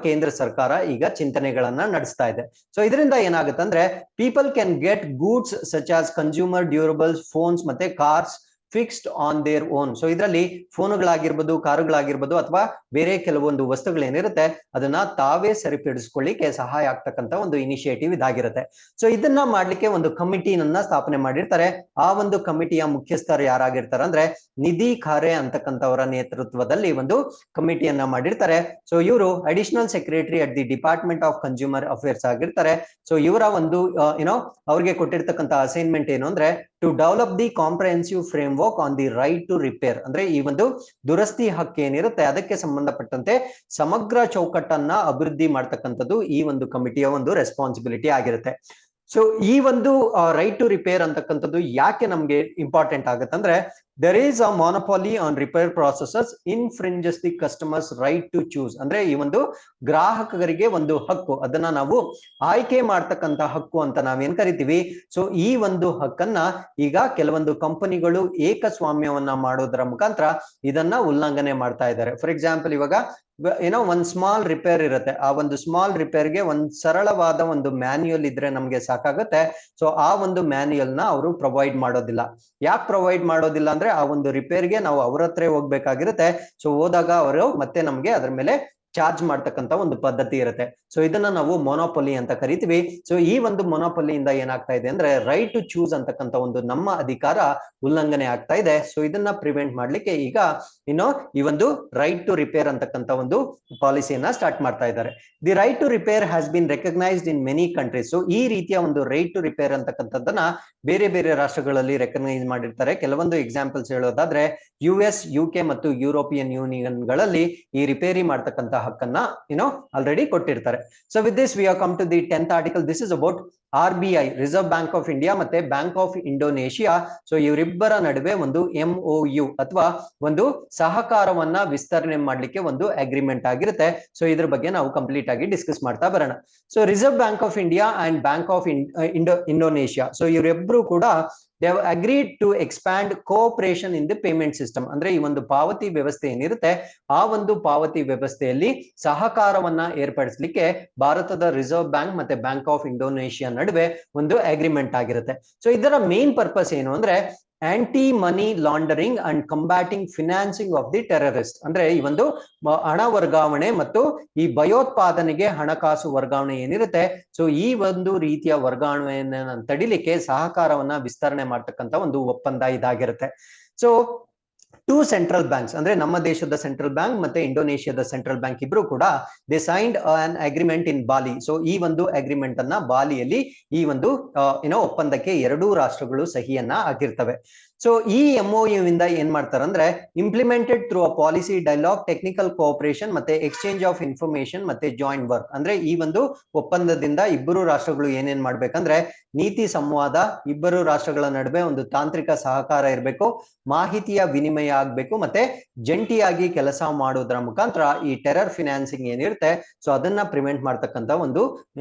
ಕೇಂದ್ರ ಸರ್ಕಾರ ಈಗ ಚಿಂತನೆಗಳನ್ನ ನಡೆಸ್ತಾ ಇದೆ. ಸೊ ಇದರಿಂದ ಏನಾಗುತ್ತೆ ಅಂದ್ರೆ people can get goods such as consumer durables, phones ಮತ್ತೆ cars fixed on their own. So ಇದರಲ್ಲಿ ಫೋನ್ಗಳಾಗಿರ್ಬೋದು, ಕಾರುಗಳಾಗಿರ್ಬೋದು, ಅಥವಾ ಬೇರೆ ಕೆಲವೊಂದು ವಸ್ತುಗಳೇನಿರುತ್ತೆ ಅದನ್ನ ತಾವೇ ಸರಿಪಡಿಸ್ಕೊಳ್ಳಿಕ್ಕೆ ಸಹಾಯ ಆಗ್ತಕ್ಕಂತ ಒಂದು ಇನಿಷಿಯೇಟಿವ್ ಇದಾಗಿರುತ್ತೆ. ಸೊ ಇದನ್ನ ಮಾಡ್ಲಿಕ್ಕೆ ಒಂದು ಕಮಿಟಿನನ್ನ ಸ್ಥಾಪನೆ ಮಾಡಿರ್ತಾರೆ. ಆ ಒಂದು ಕಮಿಟಿಯ ಮುಖ್ಯಸ್ಥರು ಯಾರಾಗಿರ್ತಾರೆ ಅಂದ್ರೆ ನಿಧಿ ಖಾರೆ ಅಂತಕ್ಕಂಥವರ ನೇತೃತ್ವದಲ್ಲಿ ಒಂದು ಕಮಿಟಿಯನ್ನ ಮಾಡಿರ್ತಾರೆ. ಸೊ ಇವರು additional secretary at the department of consumer affairs ಆಗಿರ್ತಾರೆ. ಸೊ ಇವರ ಒಂದು ಅವ್ರಿಗೆ ಕೊಟ್ಟಿರ್ತಕ್ಕಂಥ ಅಸೈನ್ಮೆಂಟ್ ಏನು ಅಂದ್ರೆ to develop the comprehensive framework on the right to repair. ಅಂದ್ರೆ ಈ ಒಂದು ದುರಸ್ತಿ ಹಕ್ಕು ಏನಿರುತ್ತೆ ಅದಕ್ಕೆ ಸಂಬಂಧಪಟ್ಟಂತೆ ಸಮಗ್ರ ಚೌಕಟ್ಟನ್ನ ಅಭಿವೃದ್ಧಿ ಮಾಡ್ತಕ್ಕಂಥದ್ದು ಈ ಒಂದು ಕಮಿಟಿಯ ಒಂದು ರೆಸ್ಪಾನ್ಸಿಬಿಲಿಟಿ ಆಗಿರುತ್ತೆ. ಸೊ ಈ ಒಂದು ರೈಟ್ ಟು ರಿಪೇರ್ ಅಂತಕ್ಕಂಥದ್ದು ಯಾಕೆ ನಮ್ಗೆ ಇಂಪಾರ್ಟೆಂಟ್ ಆಗುತ್ತೆ ಅಂದ್ರೆ there is a monopoly on repair processes infringes the customers right to choose. ಅಂದ್ರೆ ಈ ಒಂದು ಗ್ರಾಹಕರಿಗೆ ಒಂದು ಹಕ್ಕು, ಅದನ್ನ ನಾವು ಆಯ್ಕೆ ಮಾಡ್ತಕ್ಕಂತ ಹಕ್ಕು ಅಂತ ನಾವೇನ್ ಕರಿತೀವಿ. ಸೊ ಈ ಒಂದು ಹಕ್ಕನ್ನ ಈಗ ಕೆಲವೊಂದು ಕಂಪನಿಗಳು ಏಕಸ್ವಾಮ್ಯವನ್ನ ಮಾಡೋದ್ರ ಮುಖಾಂತರ ಇದನ್ನ ಉಲ್ಲಂಘನೆ ಮಾಡ್ತಾ ಇದ್ದಾರೆ. ಫಾರ್ ಎಕ್ಸಾಂಪಲ್, ಇವಾಗ ಒಂದ್ ಸ್ಮಾಲ್ ರಿಪೇರ್ ಇರುತ್ತೆ, ಆ ಒಂದು ಸ್ಮಾಲ್ ರಿಪೇರ್ಗೆ ಒಂದ್ ಸರಳವಾದ ಒಂದು ಮ್ಯಾನ್ಯುಯಲ್ ಇದ್ರೆ ನಮ್ಗೆ ಸಾಕಾಗುತ್ತೆ. ಸೊ ಆ ಒಂದು ಮ್ಯಾನ್ಯುಯಲ್ ನ ಅವರು ಪ್ರೊವೈಡ್ ಮಾಡೋದಿಲ್ಲ. ಯಾಕೆ ಪ್ರೊವೈಡ್ ಮಾಡೋದಿಲ್ಲ ಅಂದ್ರೆ ಆ ಒಂದು ರಿಪೇರ್ಗೆ ನಾವು ಅವ್ರ ಹತ್ರ ಹೋಗ್ಬೇಕಾಗಿರುತ್ತೆ. ಸೊ ಹೋದಾಗ ಅವರು ಮತ್ತೆ ನಮ್ಗೆ ಅದ್ರ ಮೇಲೆ ಚಾರ್ಜ್ ಮಾಡ್ತಕ್ಕಂತ ಒಂದು ಪದ್ಧತಿ ಇರುತ್ತೆ. ಸೊ ಇದನ್ನ ನಾವು ಮೊನೋಪೊಲಿ ಅಂತ ಕರಿತೀವಿ. ಸೊ ಈ ಒಂದು ಮೊನೋಪೊಲಿಯಿಂದ ಏನಾಗ್ತಾ ಇದೆ ಅಂದ್ರೆ ರೈಟ್ ಟು ಚೂಸ್ ಅಂತಕ್ಕಂತ ಒಂದು ನಮ್ಮ ಅಧಿಕಾರ ಉಲ್ಲಂಘನೆ ಆಗ್ತಾ ಇದೆ. ಸೊ ಇದನ್ನ ಪ್ರಿವೆಂಟ್ ಮಾಡ್ಲಿಕ್ಕೆ ಈಗ ಈ ಒಂದು ರೈಟ್ ಟು ರಿಪೇರ್ ಅಂತಕ್ಕಂತ ಒಂದು ಪಾಲಿಸಿಯನ್ನ ಸ್ಟಾರ್ಟ್ ಮಾಡ್ತಾ ಇದ್ದಾರೆ. The right to repair has been recognised in many countries. So ಈ ರೀತಿಯ ಒಂದು ರೈಟ್ ಟು ರಿಪೇರ್ ಅಂತಕ್ಕಂಥದ್ದನ್ನ ಬೇರೆ ಬೇರೆ ರಾಷ್ಟ್ರಗಳಲ್ಲಿ ರೆಕಗ್ನೈಸ್ ಮಾಡಿರ್ತಾರೆ. ಕೆಲವೊಂದು ಎಕ್ಸಾಂಪಲ್ಸ್ ಹೇಳೋದಾದ್ರೆ US, UK ಮತ್ತು ಯುರೋಪಿಯನ್ ಯೂನಿಯನ್ ಗಳಲ್ಲಿ ಈ ರಿಪೇರಿ ಮಾಡ್ತಕ್ಕಂತ ಹಕ್ಕನ್ನ ಆಲ್ರೆಡಿ ಕೊಟ್ಟಿರ್ತಾರೆ. So with this we have come to the 10th article. This is about RBI, Reserve Bank of India ಮತ್ತೆ ಬ್ಯಾಂಕ್ ಆಫ್ ಇಂಡೋನೇಷಿಯಾ. ಸೊ ಇವರಿಬ್ಬರ ನಡುವೆ ಒಂದು MOU ಅಥವಾ ಒಂದು ಸಹಕಾರವನ್ನ ವಿಸ್ತರಣೆ ಮಾಡ್ಲಿಕ್ಕೆ ಒಂದು ಅಗ್ರಿಮೆಂಟ್ ಆಗಿರುತ್ತೆ. ಸೊ ಇದ್ರ ಬಗ್ಗೆ ನಾವು ಕಂಪ್ಲೀಟ್ ಆಗಿ ಡಿಸ್ಕಸ್ ಮಾಡ್ತಾ ಬರೋಣ. So reserve Bank of India and bank of Indonesia, so ಇವರಿಬ್ರು ಕೂಡ they have agreed to expand cooperation in the payment system. ಅಂದ್ರೆ ಈ ಒಂದು ಪಾವತಿ ವ್ಯವಸ್ಥೆ ಏನಿರುತ್ತೆ ಆ ಒಂದು ಪಾವತಿ ವ್ಯವಸ್ಥೆಯಲ್ಲಿ ಸಹಕಾರವನ್ನ ಏರ್ಪಡಿಸಲಿಕ್ಕೆ ಭಾರತದ ರಿಸರ್ವ್ ಬ್ಯಾಂಕ್ ಮತ್ತೆ ಬ್ಯಾಂಕ್ ಆಫ್ ಇಂಡೋನೇಷಿಯಾ ನಡುವೆ ಒಂದು ಅಗ್ರಿಮೆಂಟ್ ಆಗಿರುತ್ತೆ. ಸೊ ಇದರ ಮೇನ್ ಪರ್ಪಸ್ ಏನು ಅಂದ್ರೆ anti money laundering and combating financing of the terrorist. ಅಂದ್ರೆ ಈ ಒಂದು ಹಣ ವರ್ಗಾವಣೆ ಮತ್ತು ಈ ಭಯೋತ್ಪಾದನೆಗೆ ಹಣಕಾಸು ವರ್ಗಾವಣೆ ಏನಿರುತ್ತೆ, ಸೊ ಈ ಒಂದು ರೀತಿಯ ವರ್ಗಾವಣೆಯನ್ನ ತಡಿಲಿಕ್ಕೆ ಸಹಕಾರವನ್ನ ವಿಸ್ತರಣೆ ಮಾಡ್ತಕ್ಕಂಥ ಒಂದು ಒಪ್ಪಂದ ಇದಾಗಿರುತ್ತೆ. ಸೊ ಟೂ ಸೆಂಟ್ರಲ್ ಬ್ಯಾಂಕ್ಸ್ ಅಂದ್ರೆ ನಮ್ಮ ದೇಶದ ಸೆಂಟ್ರಲ್ ಬ್ಯಾಂಕ್ ಮತ್ತೆ ಇಂಡೋನೇಷಿಯಾದ ಸೆಂಟ್ರಲ್ ಬ್ಯಾಂಕ್ ಇಬ್ರು ಕೂಡ they signed an agreement in Bali. So ಈ ಒಂದು ಅಗ್ರಿಮೆಂಟ್ ಅನ್ನ ಬಾಲಿಯಲ್ಲಿ ಈ ಒಂದು ಒಪ್ಪಂದಕ್ಕೆ ಎರಡೂ ರಾಷ್ಟ್ರಗಳು ಸಹಿಯನ್ನ ಹಾಕಿರ್ತವೆ. ಸೊ ಈ MOU ಇಂದ ಏನ್ ಮಾಡ್ತಾರೆ ಅಂದ್ರೆ implemented through a policy dialogue, technical cooperation ಮತ್ತೆ ಎಕ್ಸ್ಚೇಂಜ್ ಆಫ್ ಇನ್ಫಾರ್ಮೇಶನ್ ಮತ್ತೆ ಜಾಯಿಂಟ್ ವರ್ಕ್. ಅಂದ್ರೆ ಈ ಒಂದು ಒಪ್ಪಂದದಿಂದ ಇಬ್ಬರು ರಾಷ್ಟ್ರಗಳು ಏನೇನ್ ಮಾಡ್ಬೇಕಂದ್ರೆ ನೀತಿ ಸಂವಾದ, ಇಬ್ಬರು ರಾಷ್ಟ್ರಗಳ ನಡುವೆ ಒಂದು ತಾಂತ್ರಿಕ ಸಹಕಾರ ಇರಬೇಕು, ಮಾಹಿತಿಯ ವಿನಿಮಯ ಆಗ್ಬೇಕು, ಮತ್ತೆ ಜಂಟಿಯಾಗಿ ಕೆಲಸ ಮಾಡೋದ್ರ ಮುಖಾಂತರ ಈ ಟೆರರ್ ಫಿನಾನ್ಸಿಂಗ್ ಏನಿರುತ್ತೆ ಸೊ ಅದನ್ನ ಪ್ರಿವೆಂಟ್ ಮಾಡ್ತಕ್ಕಂತ ಒಂದು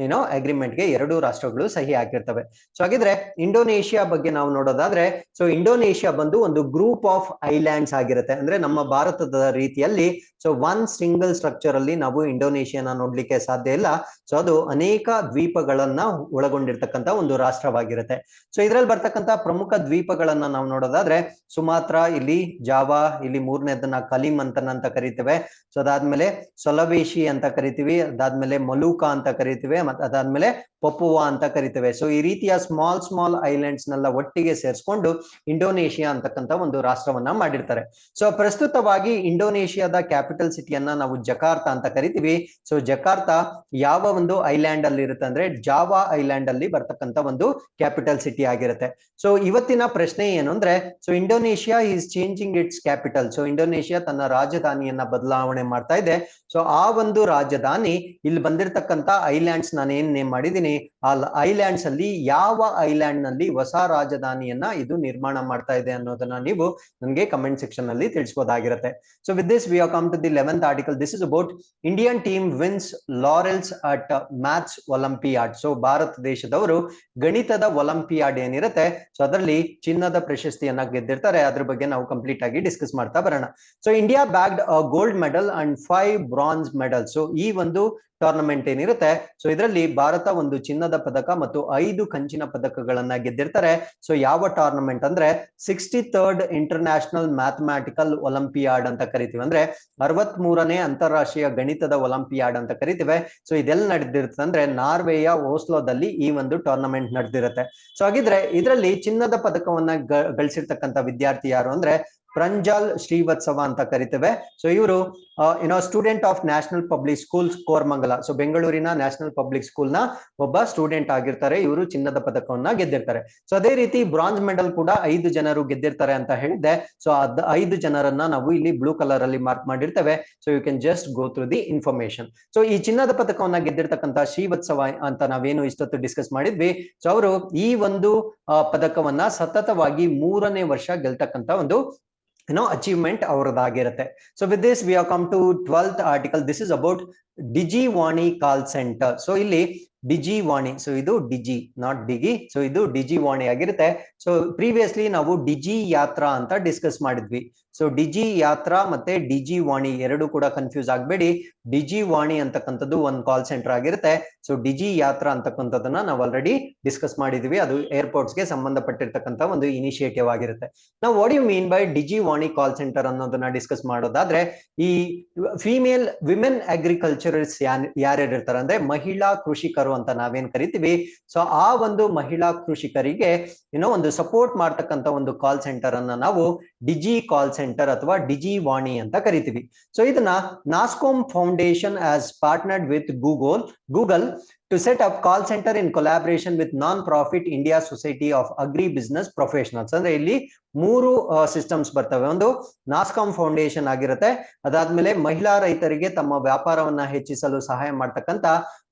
ಅಗ್ರಿಮೆಂಟ್ಗೆ ಎರಡೂ ರಾಷ್ಟ್ರಗಳು ಸಹಿ ಹಾಕಿರ್ತವೆ. ಸೊ ಹಾಗಿದ್ರೆ ಇಂಡೋನೇಷಿಯಾ ಬಗ್ಗೆ ನಾವು ನೋಡೋದಾದ್ರೆ ಸೊ ಇಂಡೋನೇಷಿಯಾ ಬಂದು ಒಂದು ಗ್ರೂಪ್ ಆಫ್ ಐಲ್ಯಾಂಡ್ಸ್ ಆಗಿರುತ್ತೆ. ಅಂದ್ರೆ ನಮ್ಮ ಭಾರತದ ರೀತಿಯಲ್ಲಿ ಸೊ ಒನ್ ಸಿಂಗಲ್ ಸ್ಟ್ರಕ್ಚರ್ ಅಲ್ಲಿ ನಾವು ಇಂಡೋನೇಷಿಯಾನ ನೋಡ್ಲಿಕ್ಕೆ ಸಾಧ್ಯ ಇಲ್ಲ. ಸೊ ಅದು ಅನೇಕ ದ್ವೀಪಗಳನ್ನ ಒಳಗೊಂಡಿರ್ತಕ್ಕಂಥ ಒಂದು ರಾಷ್ಟ್ರವಾಗಿರುತ್ತೆ. ಸೊ ಇದ್ರಲ್ಲಿ ಬರ್ತಕ್ಕಂಥ ಪ್ರಮುಖ ದ್ವೀಪಗಳನ್ನ ನಾವು ನೋಡೋದಾದ್ರೆ ಸುಮಾತ್ರಾ, ಇಲ್ಲಿ ಜಾವಾ, ಇಲ್ಲಿ ಮೂರನೇದನ್ನ ಕಲಿಮ್ ಅಂತ ಕರಿತೇವೆ. ಸೊ ಅದಾದ್ಮೇಲೆ ಸೊಲವೇಶಿ ಅಂತ ಕರಿತೀವಿ, ಅದಾದ್ಮೇಲೆ ಮಲೂಕಾ ಅಂತ ಕರಿತೀವಿ, ಮತ್ತೆ ಅದಾದ್ಮೇಲೆ ಪಪುವಾ ಅಂತ ಕರಿತೇವೆ. ಸೊ ಈ ರೀತಿಯ ಸ್ಮಾಲ್ ಐಲ್ಯಾಂಡ್ಸ್ ನೆಲ್ಲ ಒಟ್ಟಿಗೆ ಸೇರಿಸ್ಕೊಂಡು ಇಂಡೋನೇಷಿಯಾ ಅಂತಕ್ಕಂಥ ಒಂದು ರಾಷ್ಟ್ರವನ್ನ ಮಾಡಿರ್ತಾರೆ. ಸೊ ಪ್ರಸ್ತುತವಾಗಿ ಇಂಡೋನೇಷಿಯಾದ ಕ್ಯಾಪಿಟಲ್ ಸಿಟಿಯನ್ನ ನಾವು ಜಕಾರ್ತಾ ಅಂತ ಕರಿತೀವಿ. ಸೊ ಜಕಾರ್ತಾ ಯಾವ ಒಂದು ಐಲ್ಯಾಂಡ್ ಅಲ್ಲಿ ಇರುತ್ತೆ ಅಂದ್ರೆ ಜಾವಾ ಐಲ್ಯಾಂಡ್ ಅಲ್ಲಿ ಬರ್ತಕ್ಕಂಥ ಒಂದು ಕ್ಯಾಪಿಟಲ್ ಸಿಟಿ ಆಗಿರುತ್ತೆ. ಸೊ ಇವತ್ತಿನ ಪ್ರಶ್ನೆ ಏನು ಅಂದ್ರೆ so Indonesia is changing it's capital. So Indonesia ತನ್ನ ರಾಜಧಾನಿಯನ್ನ ಬದಲಾವಣೆ ಮಾಡ್ತಾ ಇದೆ. ಸೊ ಆ ಒಂದು ರಾಜಧಾನಿ ಇಲ್ಲಿ ಬಂದಿರತಕ್ಕಂತ ಐಲ್ಯಾಂಡ್ಸ್ ನಾನು ಏನ್ ನೇಮ್ ಮಾಡಿದೀನಿ ಆ ಐಲ್ಯಾಂಡ್ಸ್ ಅಲ್ಲಿ ಯಾವ ಐಲ್ಯಾಂಡ್ ನಲ್ಲಿ ಹೊಸ ರಾಜಧಾನಿಯನ್ನ ಇದು ನಿರ್ಮಾಣ ಮಾಡ್ತಾ ಇದೆ ಅನ್ನೋದನ್ನ ನೀವು ನನಗೆ ಕಮೆಂಟ್ ಸೆಕ್ಷನ್ ಅಲ್ಲಿ ತಿಳಿಸಬಹುದಾಗಿರುತ್ತೆ. So with this we have come to the 11th article. This is about Indian team wins laurels at maths Olympiad. So ಭಾರತ ದೇಶದವರು ಗಣಿತದ ಒಲಿಂಪಿಯಾಡ್ ಏನಿರುತ್ತೆ ಸೊ ಅದರಲ್ಲಿ ಚಿನ್ನದ ಪ್ರಶಸ್ತಿಯನ್ನ ಗೆದ್ದಿರ್ತಾರೆ. ಅದ್ರ ಬಗ್ಗೆ ನಾವು ಕಂಪ್ಲೀಟ್ ಆಗಿ ಡಿಸ್ಕಸ್ ಮಾಡ್ತಾ ಬರೋಣ. So India bagged a gold medal and 5 bronze medal. So ಈ ಒಂದು ಟೂರ್ನಮೆಂಟ್ ಏನಿರುತ್ತೆ, ಸೊ ಇದರಲ್ಲಿ ಭಾರತ ಒಂದು ಚಿನ್ನದ ಪದಕ ಮತ್ತು 5 ಕಂಚಿನ ಪದಕಗಳನ್ನ ಗೆದ್ದಿರ್ತಾರೆ. ಸೊ ಯಾವ ಟೂರ್ನಮೆಂಟ್ ಅಂದ್ರೆ 63rd ಇಂಟರ್ನ್ಯಾಷನಲ್ ಮ್ಯಾಥಮ್ಯಾಟಿಕಲ್ ಒಲಿಂಪಿಯಾಡ್ ಅಂತ ಕರಿತೀವಿ, ಅಂದ್ರೆ 63ನೇ ಅಂತಾರಾಷ್ಟ್ರೀಯ ಗಣಿತದ ಒಲಿಂಪಿಯಾಡ್ ಅಂತ ಕರಿತೀವಿ. ಸೊ ಇದೆಲ್ಲ ನಡೆದಿರುತ್ತೆ ಅಂದ್ರೆ ನಾರ್ವೆಯ ಓಸ್ಲೋದಲ್ಲಿ ಈ ಒಂದು ಟೂರ್ನಮೆಂಟ್ ನಡೆದಿರುತ್ತೆ. ಸೊ ಹಾಗಿದ್ರೆ ಇದರಲ್ಲಿ ಚಿನ್ನದ ಪದಕವನ್ನ ಗಳಿಸಿರ್ತಕ್ಕಂಥ ವಿದ್ಯಾರ್ಥಿ ಯಾರು ಅಂದ್ರೆ ಪ್ರಂಜಾಲ್ ಶ್ರೀವತ್ಸವ ಅಂತ ಕರಿತೇವೆ. ಸೊ ಇವರು student of national public school Koramangala, so ಬೆಂಗಳೂರಿನ ನ್ಯಾಷನಲ್ ಪಬ್ಲಿಕ್ ಸ್ಕೂಲ್ ನ ಒಬ್ಬ ಸ್ಟೂಡೆಂಟ್ ಆಗಿರ್ತಾರೆ. ಇವರು ಚಿನ್ನದ ಪದಕವನ್ನ ಗೆದ್ದಿರ್ತಾರೆ. ಸೊ ಅದೇ ರೀತಿ ಬ್ರಾಂಜ್ ಮೆಡಲ್ ಕೂಡ 5 ಜನರು ಗೆದ್ದಿರ್ತಾರೆ ಅಂತ ಹೇಳಿದ್ದೆ. ಸೊ 5 ಜನರನ್ನ ನಾವು ಇಲ್ಲಿ ಬ್ಲೂ ಕಲರ್ ಅಲ್ಲಿ ಮಾರ್ಕ್ ಮಾಡಿರ್ತೇವೆ. So you can just go through the information. So ಈ ಚಿನ್ನದ ಪದಕವನ್ನ ಗೆದ್ದಿರ್ತಕ್ಕಂಥ ಶ್ರೀವತ್ಸವ ಅಂತ ನಾವೇನು ಇಷ್ಟೊತ್ತು ಡಿಸ್ಕಸ್ ಮಾಡಿದ್ವಿ, ಸೊ ಅವರು ಈ ಒಂದು ಪದಕವನ್ನ ಸತತವಾಗಿ 3ನೇ ವರ್ಷ ಗೆಲ್ತಕ್ಕಂಥ ಒಂದು ಅಚೀವ್ಮೆಂಟ್ ಅವರದಾಗಿರುತ್ತೆ. So with this we have come to 12th article. This is about DigiVaani call center. So ಇಲ್ಲಿ ಡಿಜಿವಾಣಿ, ಸೊ ಇದು ಡಿಜಿ ನಾಟ್ ಡಿಗಿ, ಸೊ ಇದು ಡಿಜಿವಾಣಿ ಆಗಿರುತ್ತೆ. ಸೊ ಪ್ರೀವಿಯಸ್ಲಿ ನಾವು ಡಿಜಿ ಯಾತ್ರಾ ಅಂತ ಡಿಸ್ಕಸ್ ಮಾಡಿದ್ವಿ. ಸೊ ಡಿಜಿ ಯಾತ್ರಾ ಮತ್ತೆ ಡಿಜಿವಾಣಿ ಎರಡು ಕೂಡ ಕನ್ಫ್ಯೂಸ್ ಆಗಬೇಡಿ. ಡಿಜಿವಾಣಿ ಅಂತಕ್ಕಂಥದ್ದು ಒಂದು ಕಾಲ್ ಸೆಂಟರ್ ಆಗಿರುತ್ತೆ. ಸೊ ಡಿಜಿ ಯಾತ್ರಾ ಅಂತಕ್ಕಂಥದ್ದನ್ನ ನಾವು ಆಲ್ರೆಡಿ ಡಿಸ್ಕಸ್ ಮಾಡಿದ್ವಿ. ಅದು ಏರ್ಪೋರ್ಟ್ಸ್ ಗೆ ಸಂಬಂಧಪಟ್ಟಿರ್ತಕ್ಕಂಥ ಒಂದು ಇನಿಷಿಯೇಟಿವ್ ಆಗಿರುತ್ತೆ. ನಾವು what you mean by ಡಿಜಿವಾಣಿ call centre ಅನ್ನೋದನ್ನ ಡಿಸ್ಕಸ್ ಮಾಡೋದಾದ್ರೆ, ಈ ಫಿಮೇಲ್ ವಿಮೆನ್ ಅಗ್ರಿಕಲ್ಚರರ್ಸ್ ಯಾರ್ಯಾರು ಇರ್ತಾರೆ ಅಂದ್ರೆ ಮಹಿಳಾ ಕೃಷಿಕರು ಅಂತ ನಾವೇನ್ ಕರಿತೀವಿ. ಸೊ ಆ ಒಂದು ಮಹಿಳಾ ಕೃಷಿಕರಿಗೆ ಒಂದು ಸಪೋರ್ಟ್ ಮಾಡ್ತಕ್ಕಂಥ ಒಂದು ಕಾಲ್ ಸೆಂಟರ್ ಅನ್ನ ನಾವು ಡಿಜಿ ಕಾಲ್ ಸೆಂಟರ್ ಅಥವಾ ಡಿಜಿವಾಣಿ ಅಂತ ಕರಿತೀವಿ. ಸೊ ಇದನ್ನ NASSCOM foundation has partnered with Google to set up call center in collaboration with non-profit India Society of Agri-Business Professionals. ಅಂದ್ರೆ ಇಲ್ಲಿ 3 ಸಿಸ್ಟಮ್ಸ್ ಬರ್ತವೆ. ಒಂದು ನಾಸ್ಕಾಮ್ ಫೌಂಡೇಶನ್ ಆಗಿರುತ್ತೆ, ಅದಾದ್ಮೇಲೆ ಮಹಿಳಾ ರೈತರಿಗೆ ತಮ್ಮ ವ್ಯಾಪಾರವನ್ನ ಹೆಚ್ಚಿಸಲು ಸಹಾಯ ಮಾಡ್ತಕ್ಕಂತ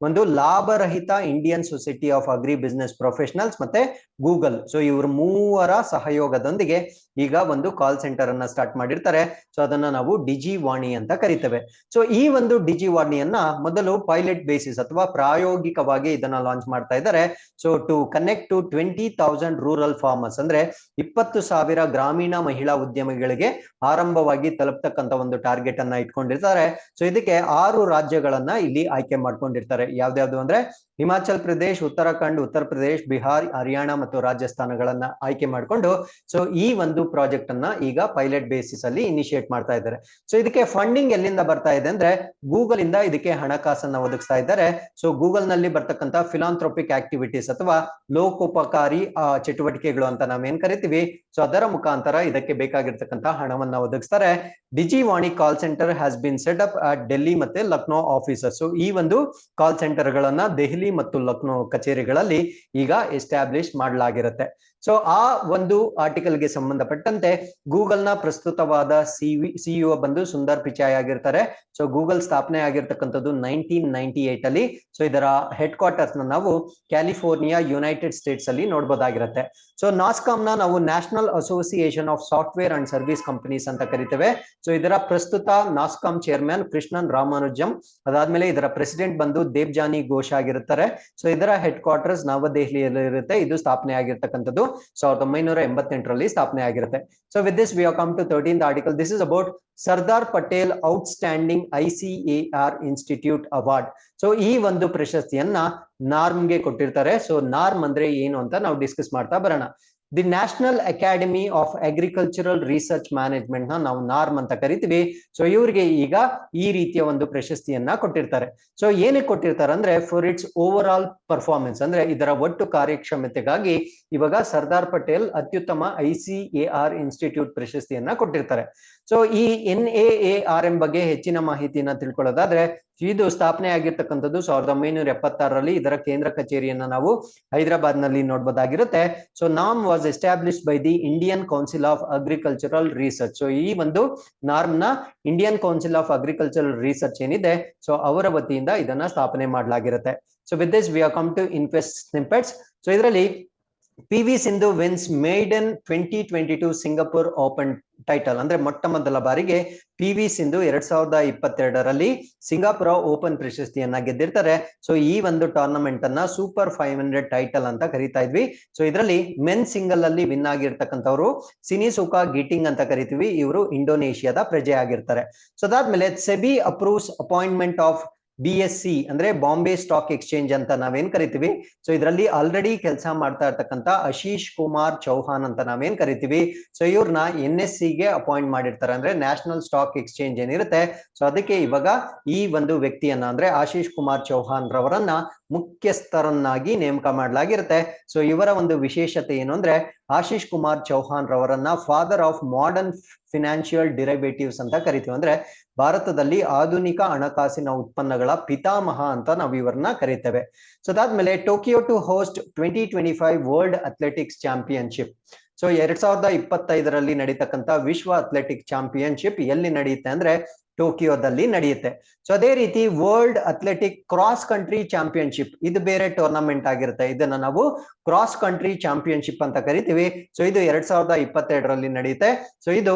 ಒಂದು ಲಾಭರಹಿತ Indian society of agri business professionals ಮತ್ತೆ ಗೂಗಲ್. ಸೊ ಇವ್ರ 3ರ ಸಹಯೋಗದೊಂದಿಗೆ ಈಗ ಒಂದು ಕಾಲ್ ಸೆಂಟರ್ ಅನ್ನ ಸ್ಟಾರ್ಟ್ ಮಾಡಿರ್ತಾರೆ. ಸೊ ಅದನ್ನ ನಾವು ಡಿಜಿವಾಣಿ ಅಂತ ಕರಿತೇವೆ. ಸೊ ಈ ಒಂದು ಡಿಜಿವಾಣಿಯನ್ನ ಮೊದಲು ಪೈಲಟ್ ಬೇಸಿಸ್ ಅಥವಾ ಪ್ರಾಯೋಗಿಕವಾಗಿ ಇದನ್ನ ಲಾಂಚ್ ಮಾಡ್ತಾ ಇದ್ದಾರೆ. So to connect to 20,000 rural farmers, ಅಂದ್ರೆ 20,000 ಗ್ರಾಮೀಣ ಮಹಿಳಾ ಉದ್ಯಮಿಗಳಿಗೆ ಆರಂಭವಾಗಿ ತಲುಪ್ತಕ್ಕಂತ ಒಂದು ಟಾರ್ಗೆಟ್ ಅನ್ನ ಇಟ್ಕೊಂಡಿರ್ತಾರೆ. ಸೊ ಇದಕ್ಕೆ 6 ರಾಜ್ಯಗಳನ್ನ ಇಲ್ಲಿ ಆಯ್ಕೆ ಮಾಡ್ಕೊಂಡಿರ್ತಾರೆ. ಯಾವ್ದಾವ್ದು ಅಂದ್ರೆ ಹಿಮಾಚಲ್ ಪ್ರದೇಶ್, ಉತ್ತರಾಖಂಡ್, ಉತ್ತರ ಪ್ರದೇಶ್, ಬಿಹಾರ್, ಹರಿಯಾಣ ಮತ್ತು ರಾಜಸ್ಥಾನಗಳನ್ನ ಆಯ್ಕೆ ಮಾಡಿಕೊಂಡು ಸೊ ಈ ಒಂದು ಪ್ರಾಜೆಕ್ಟ್ ಅನ್ನ ಈಗ ಪೈಲಟ್ ಬೇಸಿಸ್ ಅಲ್ಲಿ ಇನಿಷಿಯೇಟ್ ಮಾಡ್ತಾ ಇದ್ದಾರೆ. ಸೊ ಇದಕ್ಕೆ ಫಂಡಿಂಗ್ ಎಲ್ಲಿಂದ ಬರ್ತಾ ಇದೆ ಅಂದ್ರೆ ಗೂಗಲ್ ಇಂದ ಇದಕ್ಕೆ ಹಣಕಾಸನ್ನ ಒದಗಿಸ್ತಾ ಇದ್ದಾರೆ. ಸೊ ಗೂಗಲ್ ನಲ್ಲಿ ಬರ್ತಕ್ಕಂತ ಫಿಲಾಂಥ್ರೋಪಿಕ್ ಆಕ್ಟಿವಿಟೀಸ್ ಅಥವಾ ಲೋಕೋಪಕಾರಿ ಚಟುವಟಿಕೆಗಳು ಅಂತ ನಾವೇನ್ ಕರಿತೀವಿ, ಸೊ ಅದರ ಮುಖಾಂತರ ಇದಕ್ಕೆ ಬೇಕಾಗಿರ್ತಕ್ಕಂತ ಹಣವನ್ನ ಒದಗಿಸ್ತಾರೆ. DigiVaani call center has been set up at Delhi ಮತ್ತೆ ಲಕ್ನೋ ಆಫೀಸಸ್. ಸೊ ಈ ಒಂದು ಕಾಲ್ ಸೆಂಟರ್ ಗಳನ್ನ ದೆಹಲಿ ಮತ್ತು ಲಕ್ನೋ ಕಚೇರಿಗಳಲ್ಲಿ ಈಗ ಎಸ್ಟಾಬ್ಲಿಷ್ ಮಾಡಲಾಗಿರುತ್ತೆ. ಸೊ ಆ ಒಂದು ಆರ್ಟಿಕಲ್ಗೆ ಸಂಬಂಧಪಟ್ಟಂತೆ ಗೂಗಲ್ ನ ಪ್ರಸ್ತುತವಾದ ಸಿಇಒ ಬಂದು ಸುಂದರ್ ಪಿಚಾಯ್ ಆಗಿರ್ತಾರೆ. ಸೊ ಗೂಗಲ್ ಸ್ಥಾಪನೆ ಆಗಿರ್ತಕ್ಕಂಥದ್ದು 1998 ಅಲ್ಲಿ. ಸೊ ಇದರ ಹೆಡ್ ಕ್ವಾರ್ಟರ್ಸ್ ನ ನಾವು ಕ್ಯಾಲಿಫೋರ್ನಿಯಾ, ಯುನೈಟೆಡ್ ಸ್ಟೇಟ್ಸ್ ಅಲ್ಲಿ ನೋಡಬಹುದಾಗಿರುತ್ತೆ. ಸೊ ನಾಸ್ಕಾಮ್ ನ ನಾವು national association of software and service companies ಅಂತ ಕರಿತೇವೆ. ಸೊ ಇದರ ಪ್ರಸ್ತುತ ನಾಸ್ಕಾಮ್ ಚೇರ್ಮನ್ ಕೃಷ್ಣನ್ ರಾಮಾನುಜಂ, ಅದಾದ್ಮೇಲೆ ಇದರ ಪ್ರೆಸಿಡೆಂಟ್ ಬಂದು ದೇವ್ಜಾನಿ ಘೋಷ್ ಆಗಿರುತ್ತಾರೆ. ಸೊ ಇದರ ಹೆಡ್ ಕ್ವಾರ್ಟರ್ಸ್ ನವದೆಹಲಿಯಲ್ಲಿ ಇರುತ್ತೆ. ಇದು ಸ್ಥಾಪನೆ ಆಗಿರ್ತಕ್ಕಂಥದ್ದು 1988ರಲ್ಲಿ ಸ್ಥಾಪನೆ ಆಗಿರುತ್ತೆ. So with this we have come to 13th article. This is about Sardar Patel outstanding ICAR institute award. So ಈ ಒಂದು ಪ್ರಶಸ್ತಿಯನ್ನ ನಾರ್ಮ್ಗೆ ಕೊಟ್ಟಿರ್ತಾರೆ. ಸೊ ನಾರ್ಮ್ ಅಂದ್ರೆ ಏನು ಅಂತ ನಾವು ಡಿಸ್ಕಸ್ ಮಾಡ್ತಾ ಬರೋಣ. The national academy of Agricultural research management ನ ನಾವು ನಾರ್ಮ್ ಅಂತ ಕರಿತೀವಿ. ಸೊ ಇವರಿಗೆ ಈಗ ಈ ರೀತಿಯ ಒಂದು ಪ್ರಶಸ್ತಿಯನ್ನ ಕೊಟ್ಟಿರ್ತಾರೆ. ಸೊ ಏನಕ್ಕೆ ಕೊಟ್ಟಿರ್ತಾರೆ ಅಂದ್ರೆ for it's over all performance, ಅಂದ್ರೆ ಇದರ ಒಟ್ಟು ಕಾರ್ಯಕ್ಷಮತೆಗಾಗಿ ಇವಾಗ ಸರ್ದಾರ್ ಪಟೇಲ್ ಅತ್ಯುತ್ತಮ ICAR ಇನ್ಸ್ಟಿಟ್ಯೂಟ್ ಪ್ರಶಸ್ತಿಯನ್ನ ಕೊಟ್ಟಿರ್ತಾರೆ. ಸೊ ಈ NAARM ಬಗ್ಗೆ ಹೆಚ್ಚಿನ ಮಾಹಿತಿಯನ್ನ ತಿಳ್ಕೊಳ್ಳೋದಾದ್ರೆ, ಇದು ಸ್ಥಾಪನೆ ಆಗಿರ್ತಕ್ಕಂಥದ್ದು 1976ರಲ್ಲಿ. ಇದರ ಕೇಂದ್ರ ಕಚೇರಿಯನ್ನ ನಾವು ಹೈದರಾಬಾದ್ ನಲ್ಲಿ ನೋಡಬಹುದಾಗಿರುತ್ತೆ. So NAARM was established by the Indian Council of Agricultural Research. So ಈ ಒಂದು ನಾರ್ಮ್ ನ Indian Council of Agricultural Research ಏನಿದೆ, ಸೊ ಅವರ ವತಿಯಿಂದ ಇದನ್ನ ಸ್ಥಾಪನೆ ಮಾಡಲಾಗಿರುತ್ತೆ. So with this we have come to inquest snippets. So ಇದರಲ್ಲಿ PV Sindhu wins maiden 2022 Singapore open title, ಅಂದ್ರೆ ಮೊಟ್ಟ ಮೊದಲ ಬಾರಿಗೆ PV ಸಿಂಧು 2022ರಲ್ಲಿ ಸಿಂಗಾಪುರ ಓಪನ್ ಪ್ರಶಸ್ತಿಯನ್ನ ಗೆದ್ದಿರ್ತಾರೆ. ಸೊ ಈ ಒಂದು ಟೂರ್ನಮೆಂಟ್ ಅನ್ನ ಸೂಪರ್ 500 ಟೈಟಲ್ ಅಂತ ಕರಿತಾ ಇದ್ವಿ. ಸೊ ಇದರಲ್ಲಿ ಮೆನ್ ಸಿಂಗಲ್ ಅಲ್ಲಿ ವಿನ್ ಆಗಿರ್ತಕ್ಕಂಥವ್ರು ಸಿನಿಸುಕಾ ಗಿಟಿಂಗ್ ಅಂತ ಕರಿತೀವಿ. ಇವರು ಇಂಡೋನೇಷಿಯಾದ ಪ್ರಜೆ ಆಗಿರ್ತಾರೆ. ಸೊ ಅದಾದ್ಮೇಲೆ SEBI approves appointment of BSE ಅಂದ್ರೆ ಬಾಂಬೆ ಸ್ಟಾಕ್ ಎಕ್ಸ್ಚೇಂಜ್ ಅಂತ ನಾವೇನ್ ಕರಿತೀವಿ. ಸೊ ಇದರಲ್ಲಿ ಆಲ್ರೆಡಿ ಕೆಲಸ ಮಾಡ್ತಾ ಇರ್ತಕ್ಕಂತ ಆಶೀಶ್ ಕುಮಾರ್ ಚೌಹಾನ್ ಅಂತ ನಾವೇನ್ ಕರಿತೀವಿ. ಸೊ ಇವ್ರನ್ನ NSE ಗೆ ಅಪಾಯಿಂಟ್ ಮಾಡಿರ್ತಾರೆ, ಅಂದ್ರೆ ನ್ಯಾಷನಲ್ ಸ್ಟಾಕ್ ಎಕ್ಸ್ಚೇಂಜ್ ಏನಿರುತ್ತೆ. ಸೊ ಅದಕ್ಕೆ ಇವಾಗ ಈ ಒಂದು ವ್ಯಕ್ತಿಯನ್ನ ಅಂದ್ರೆ ಆಶೀಶ್ ಕುಮಾರ್ ಚೌಹಾನ್ ರವರನ್ನ ಮುಖ್ಯಸ್ಥರನ್ನಾಗಿ ನೇಮಕ ಮಾಡಲಾಗಿರುತ್ತೆ. ಸೊ ಇವರ ಒಂದು ವಿಶೇಷತೆ ಏನು ಅಂದ್ರೆ ಆಶೀಶ್ ಕುಮಾರ್ ಚೌಹಾನ್ ರವರನ್ನ father of modern financial derivatives ಅಂತ ಕರಿತೀವಿ. ಅಂದ್ರೆ ಭಾರತದಲ್ಲಿ ಆಧುನಿಕ ಹಣಕಾಸಿನ ಉತ್ಪನ್ನಗಳ ಪಿತಾಮಹ ಅಂತ ನಾವು ಇವರನ್ನ ಕರೀತೇವೆ. ಸೊ ಅದಾದ್ಮೇಲೆ Tokyo to host 2025 world athletics championship. So 2025ರಲ್ಲಿ ನಡೀತಕ್ಕಂತ ವಿಶ್ವ ಅಥ್ಲೆಟಿಕ್ ಚಾಂಪಿಯನ್ಶಿಪ್ ಎಲ್ಲಿ ನಡೆಯುತ್ತೆ ಅಂದ್ರೆ ಟೋಕಿಯೋದಲ್ಲಿ ನಡೆಯುತ್ತೆ. ಸೊ ಅದೇ ರೀತಿ world athletic cross country championship ಇದು ಬೇರೆ ಟೂರ್ನಮೆಂಟ್ ಆಗಿರುತ್ತೆ. ಇದನ್ನ ನಾವು ಕ್ರಾಸ್ ಕಂಟ್ರಿ ಚಾಂಪಿಯನ್ಶಿಪ್ ಅಂತ ಕರಿತೀವಿ. ಸೊ ಇದು 2022ರಲ್ಲಿ ನಡೆಯುತ್ತೆ. ಸೊ ಇದು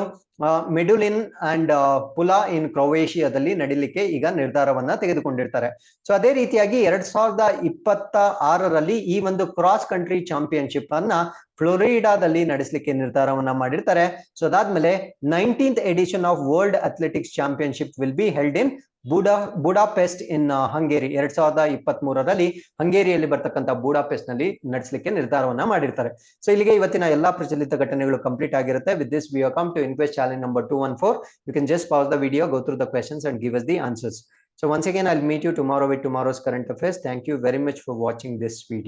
ಮೆಡುಲಿನ್ ಅಂಡ್ ಪುಲಾ ಇನ್ ಕ್ರೊವೇಷಿಯಾದಲ್ಲಿ ನಡೀಲಿಕ್ಕೆ ಈಗ ನಿರ್ಧಾರವನ್ನ ತೆಗೆದುಕೊಂಡಿರ್ತಾರೆ. ಸೊ ಅದೇ ರೀತಿಯಾಗಿ 2026ರಲ್ಲಿ ಈ ಒಂದು ಕ್ರಾಸ್ ಕಂಟ್ರಿ ಚಾಂಪಿಯನ್ಶಿಪ್ ಅನ್ನ ಫ್ಲೋರಿಡಾದಲ್ಲಿ ನಡೆಸಲಿಕ್ಕೆ ನಿರ್ಧಾರವನ್ನ ಮಾಡಿರ್ತಾರೆ. ಸೊ ಅದಾದ್ಮೇಲೆ 19th edition of world athletics championship will be held in Budapest in Hungary. 2023ರಲ್ಲಿ ಹಂಗೇರಿಯಲ್ಲಿ ಬರ್ತಕ್ಕಂಥ ಬುಡಾಪೆಸ್ಟ್ ನಲ್ಲಿ ನಡೆಸಲಿಕ್ಕೆ ನಿರ್ಧಾರವನ್ನ ಮಾಡಿರ್ತಾರೆ. ಸೊ ಇಲ್ಲಿಗೆ ಇವತ್ತಿನ ಎಲ್ಲಾ ಪ್ರಚಲಿತ ಘಟನೆಗಳು ಕಂಪ್ಲೀಟ್ ಆಗಿರುತ್ತೆ. With this we come to inquest challenge number 214. You can just pause the video, go through the questions and give us the answers. So once again, I'll meet you tomorrow with tomorrow's current affairs. Thank you very much for watching this video.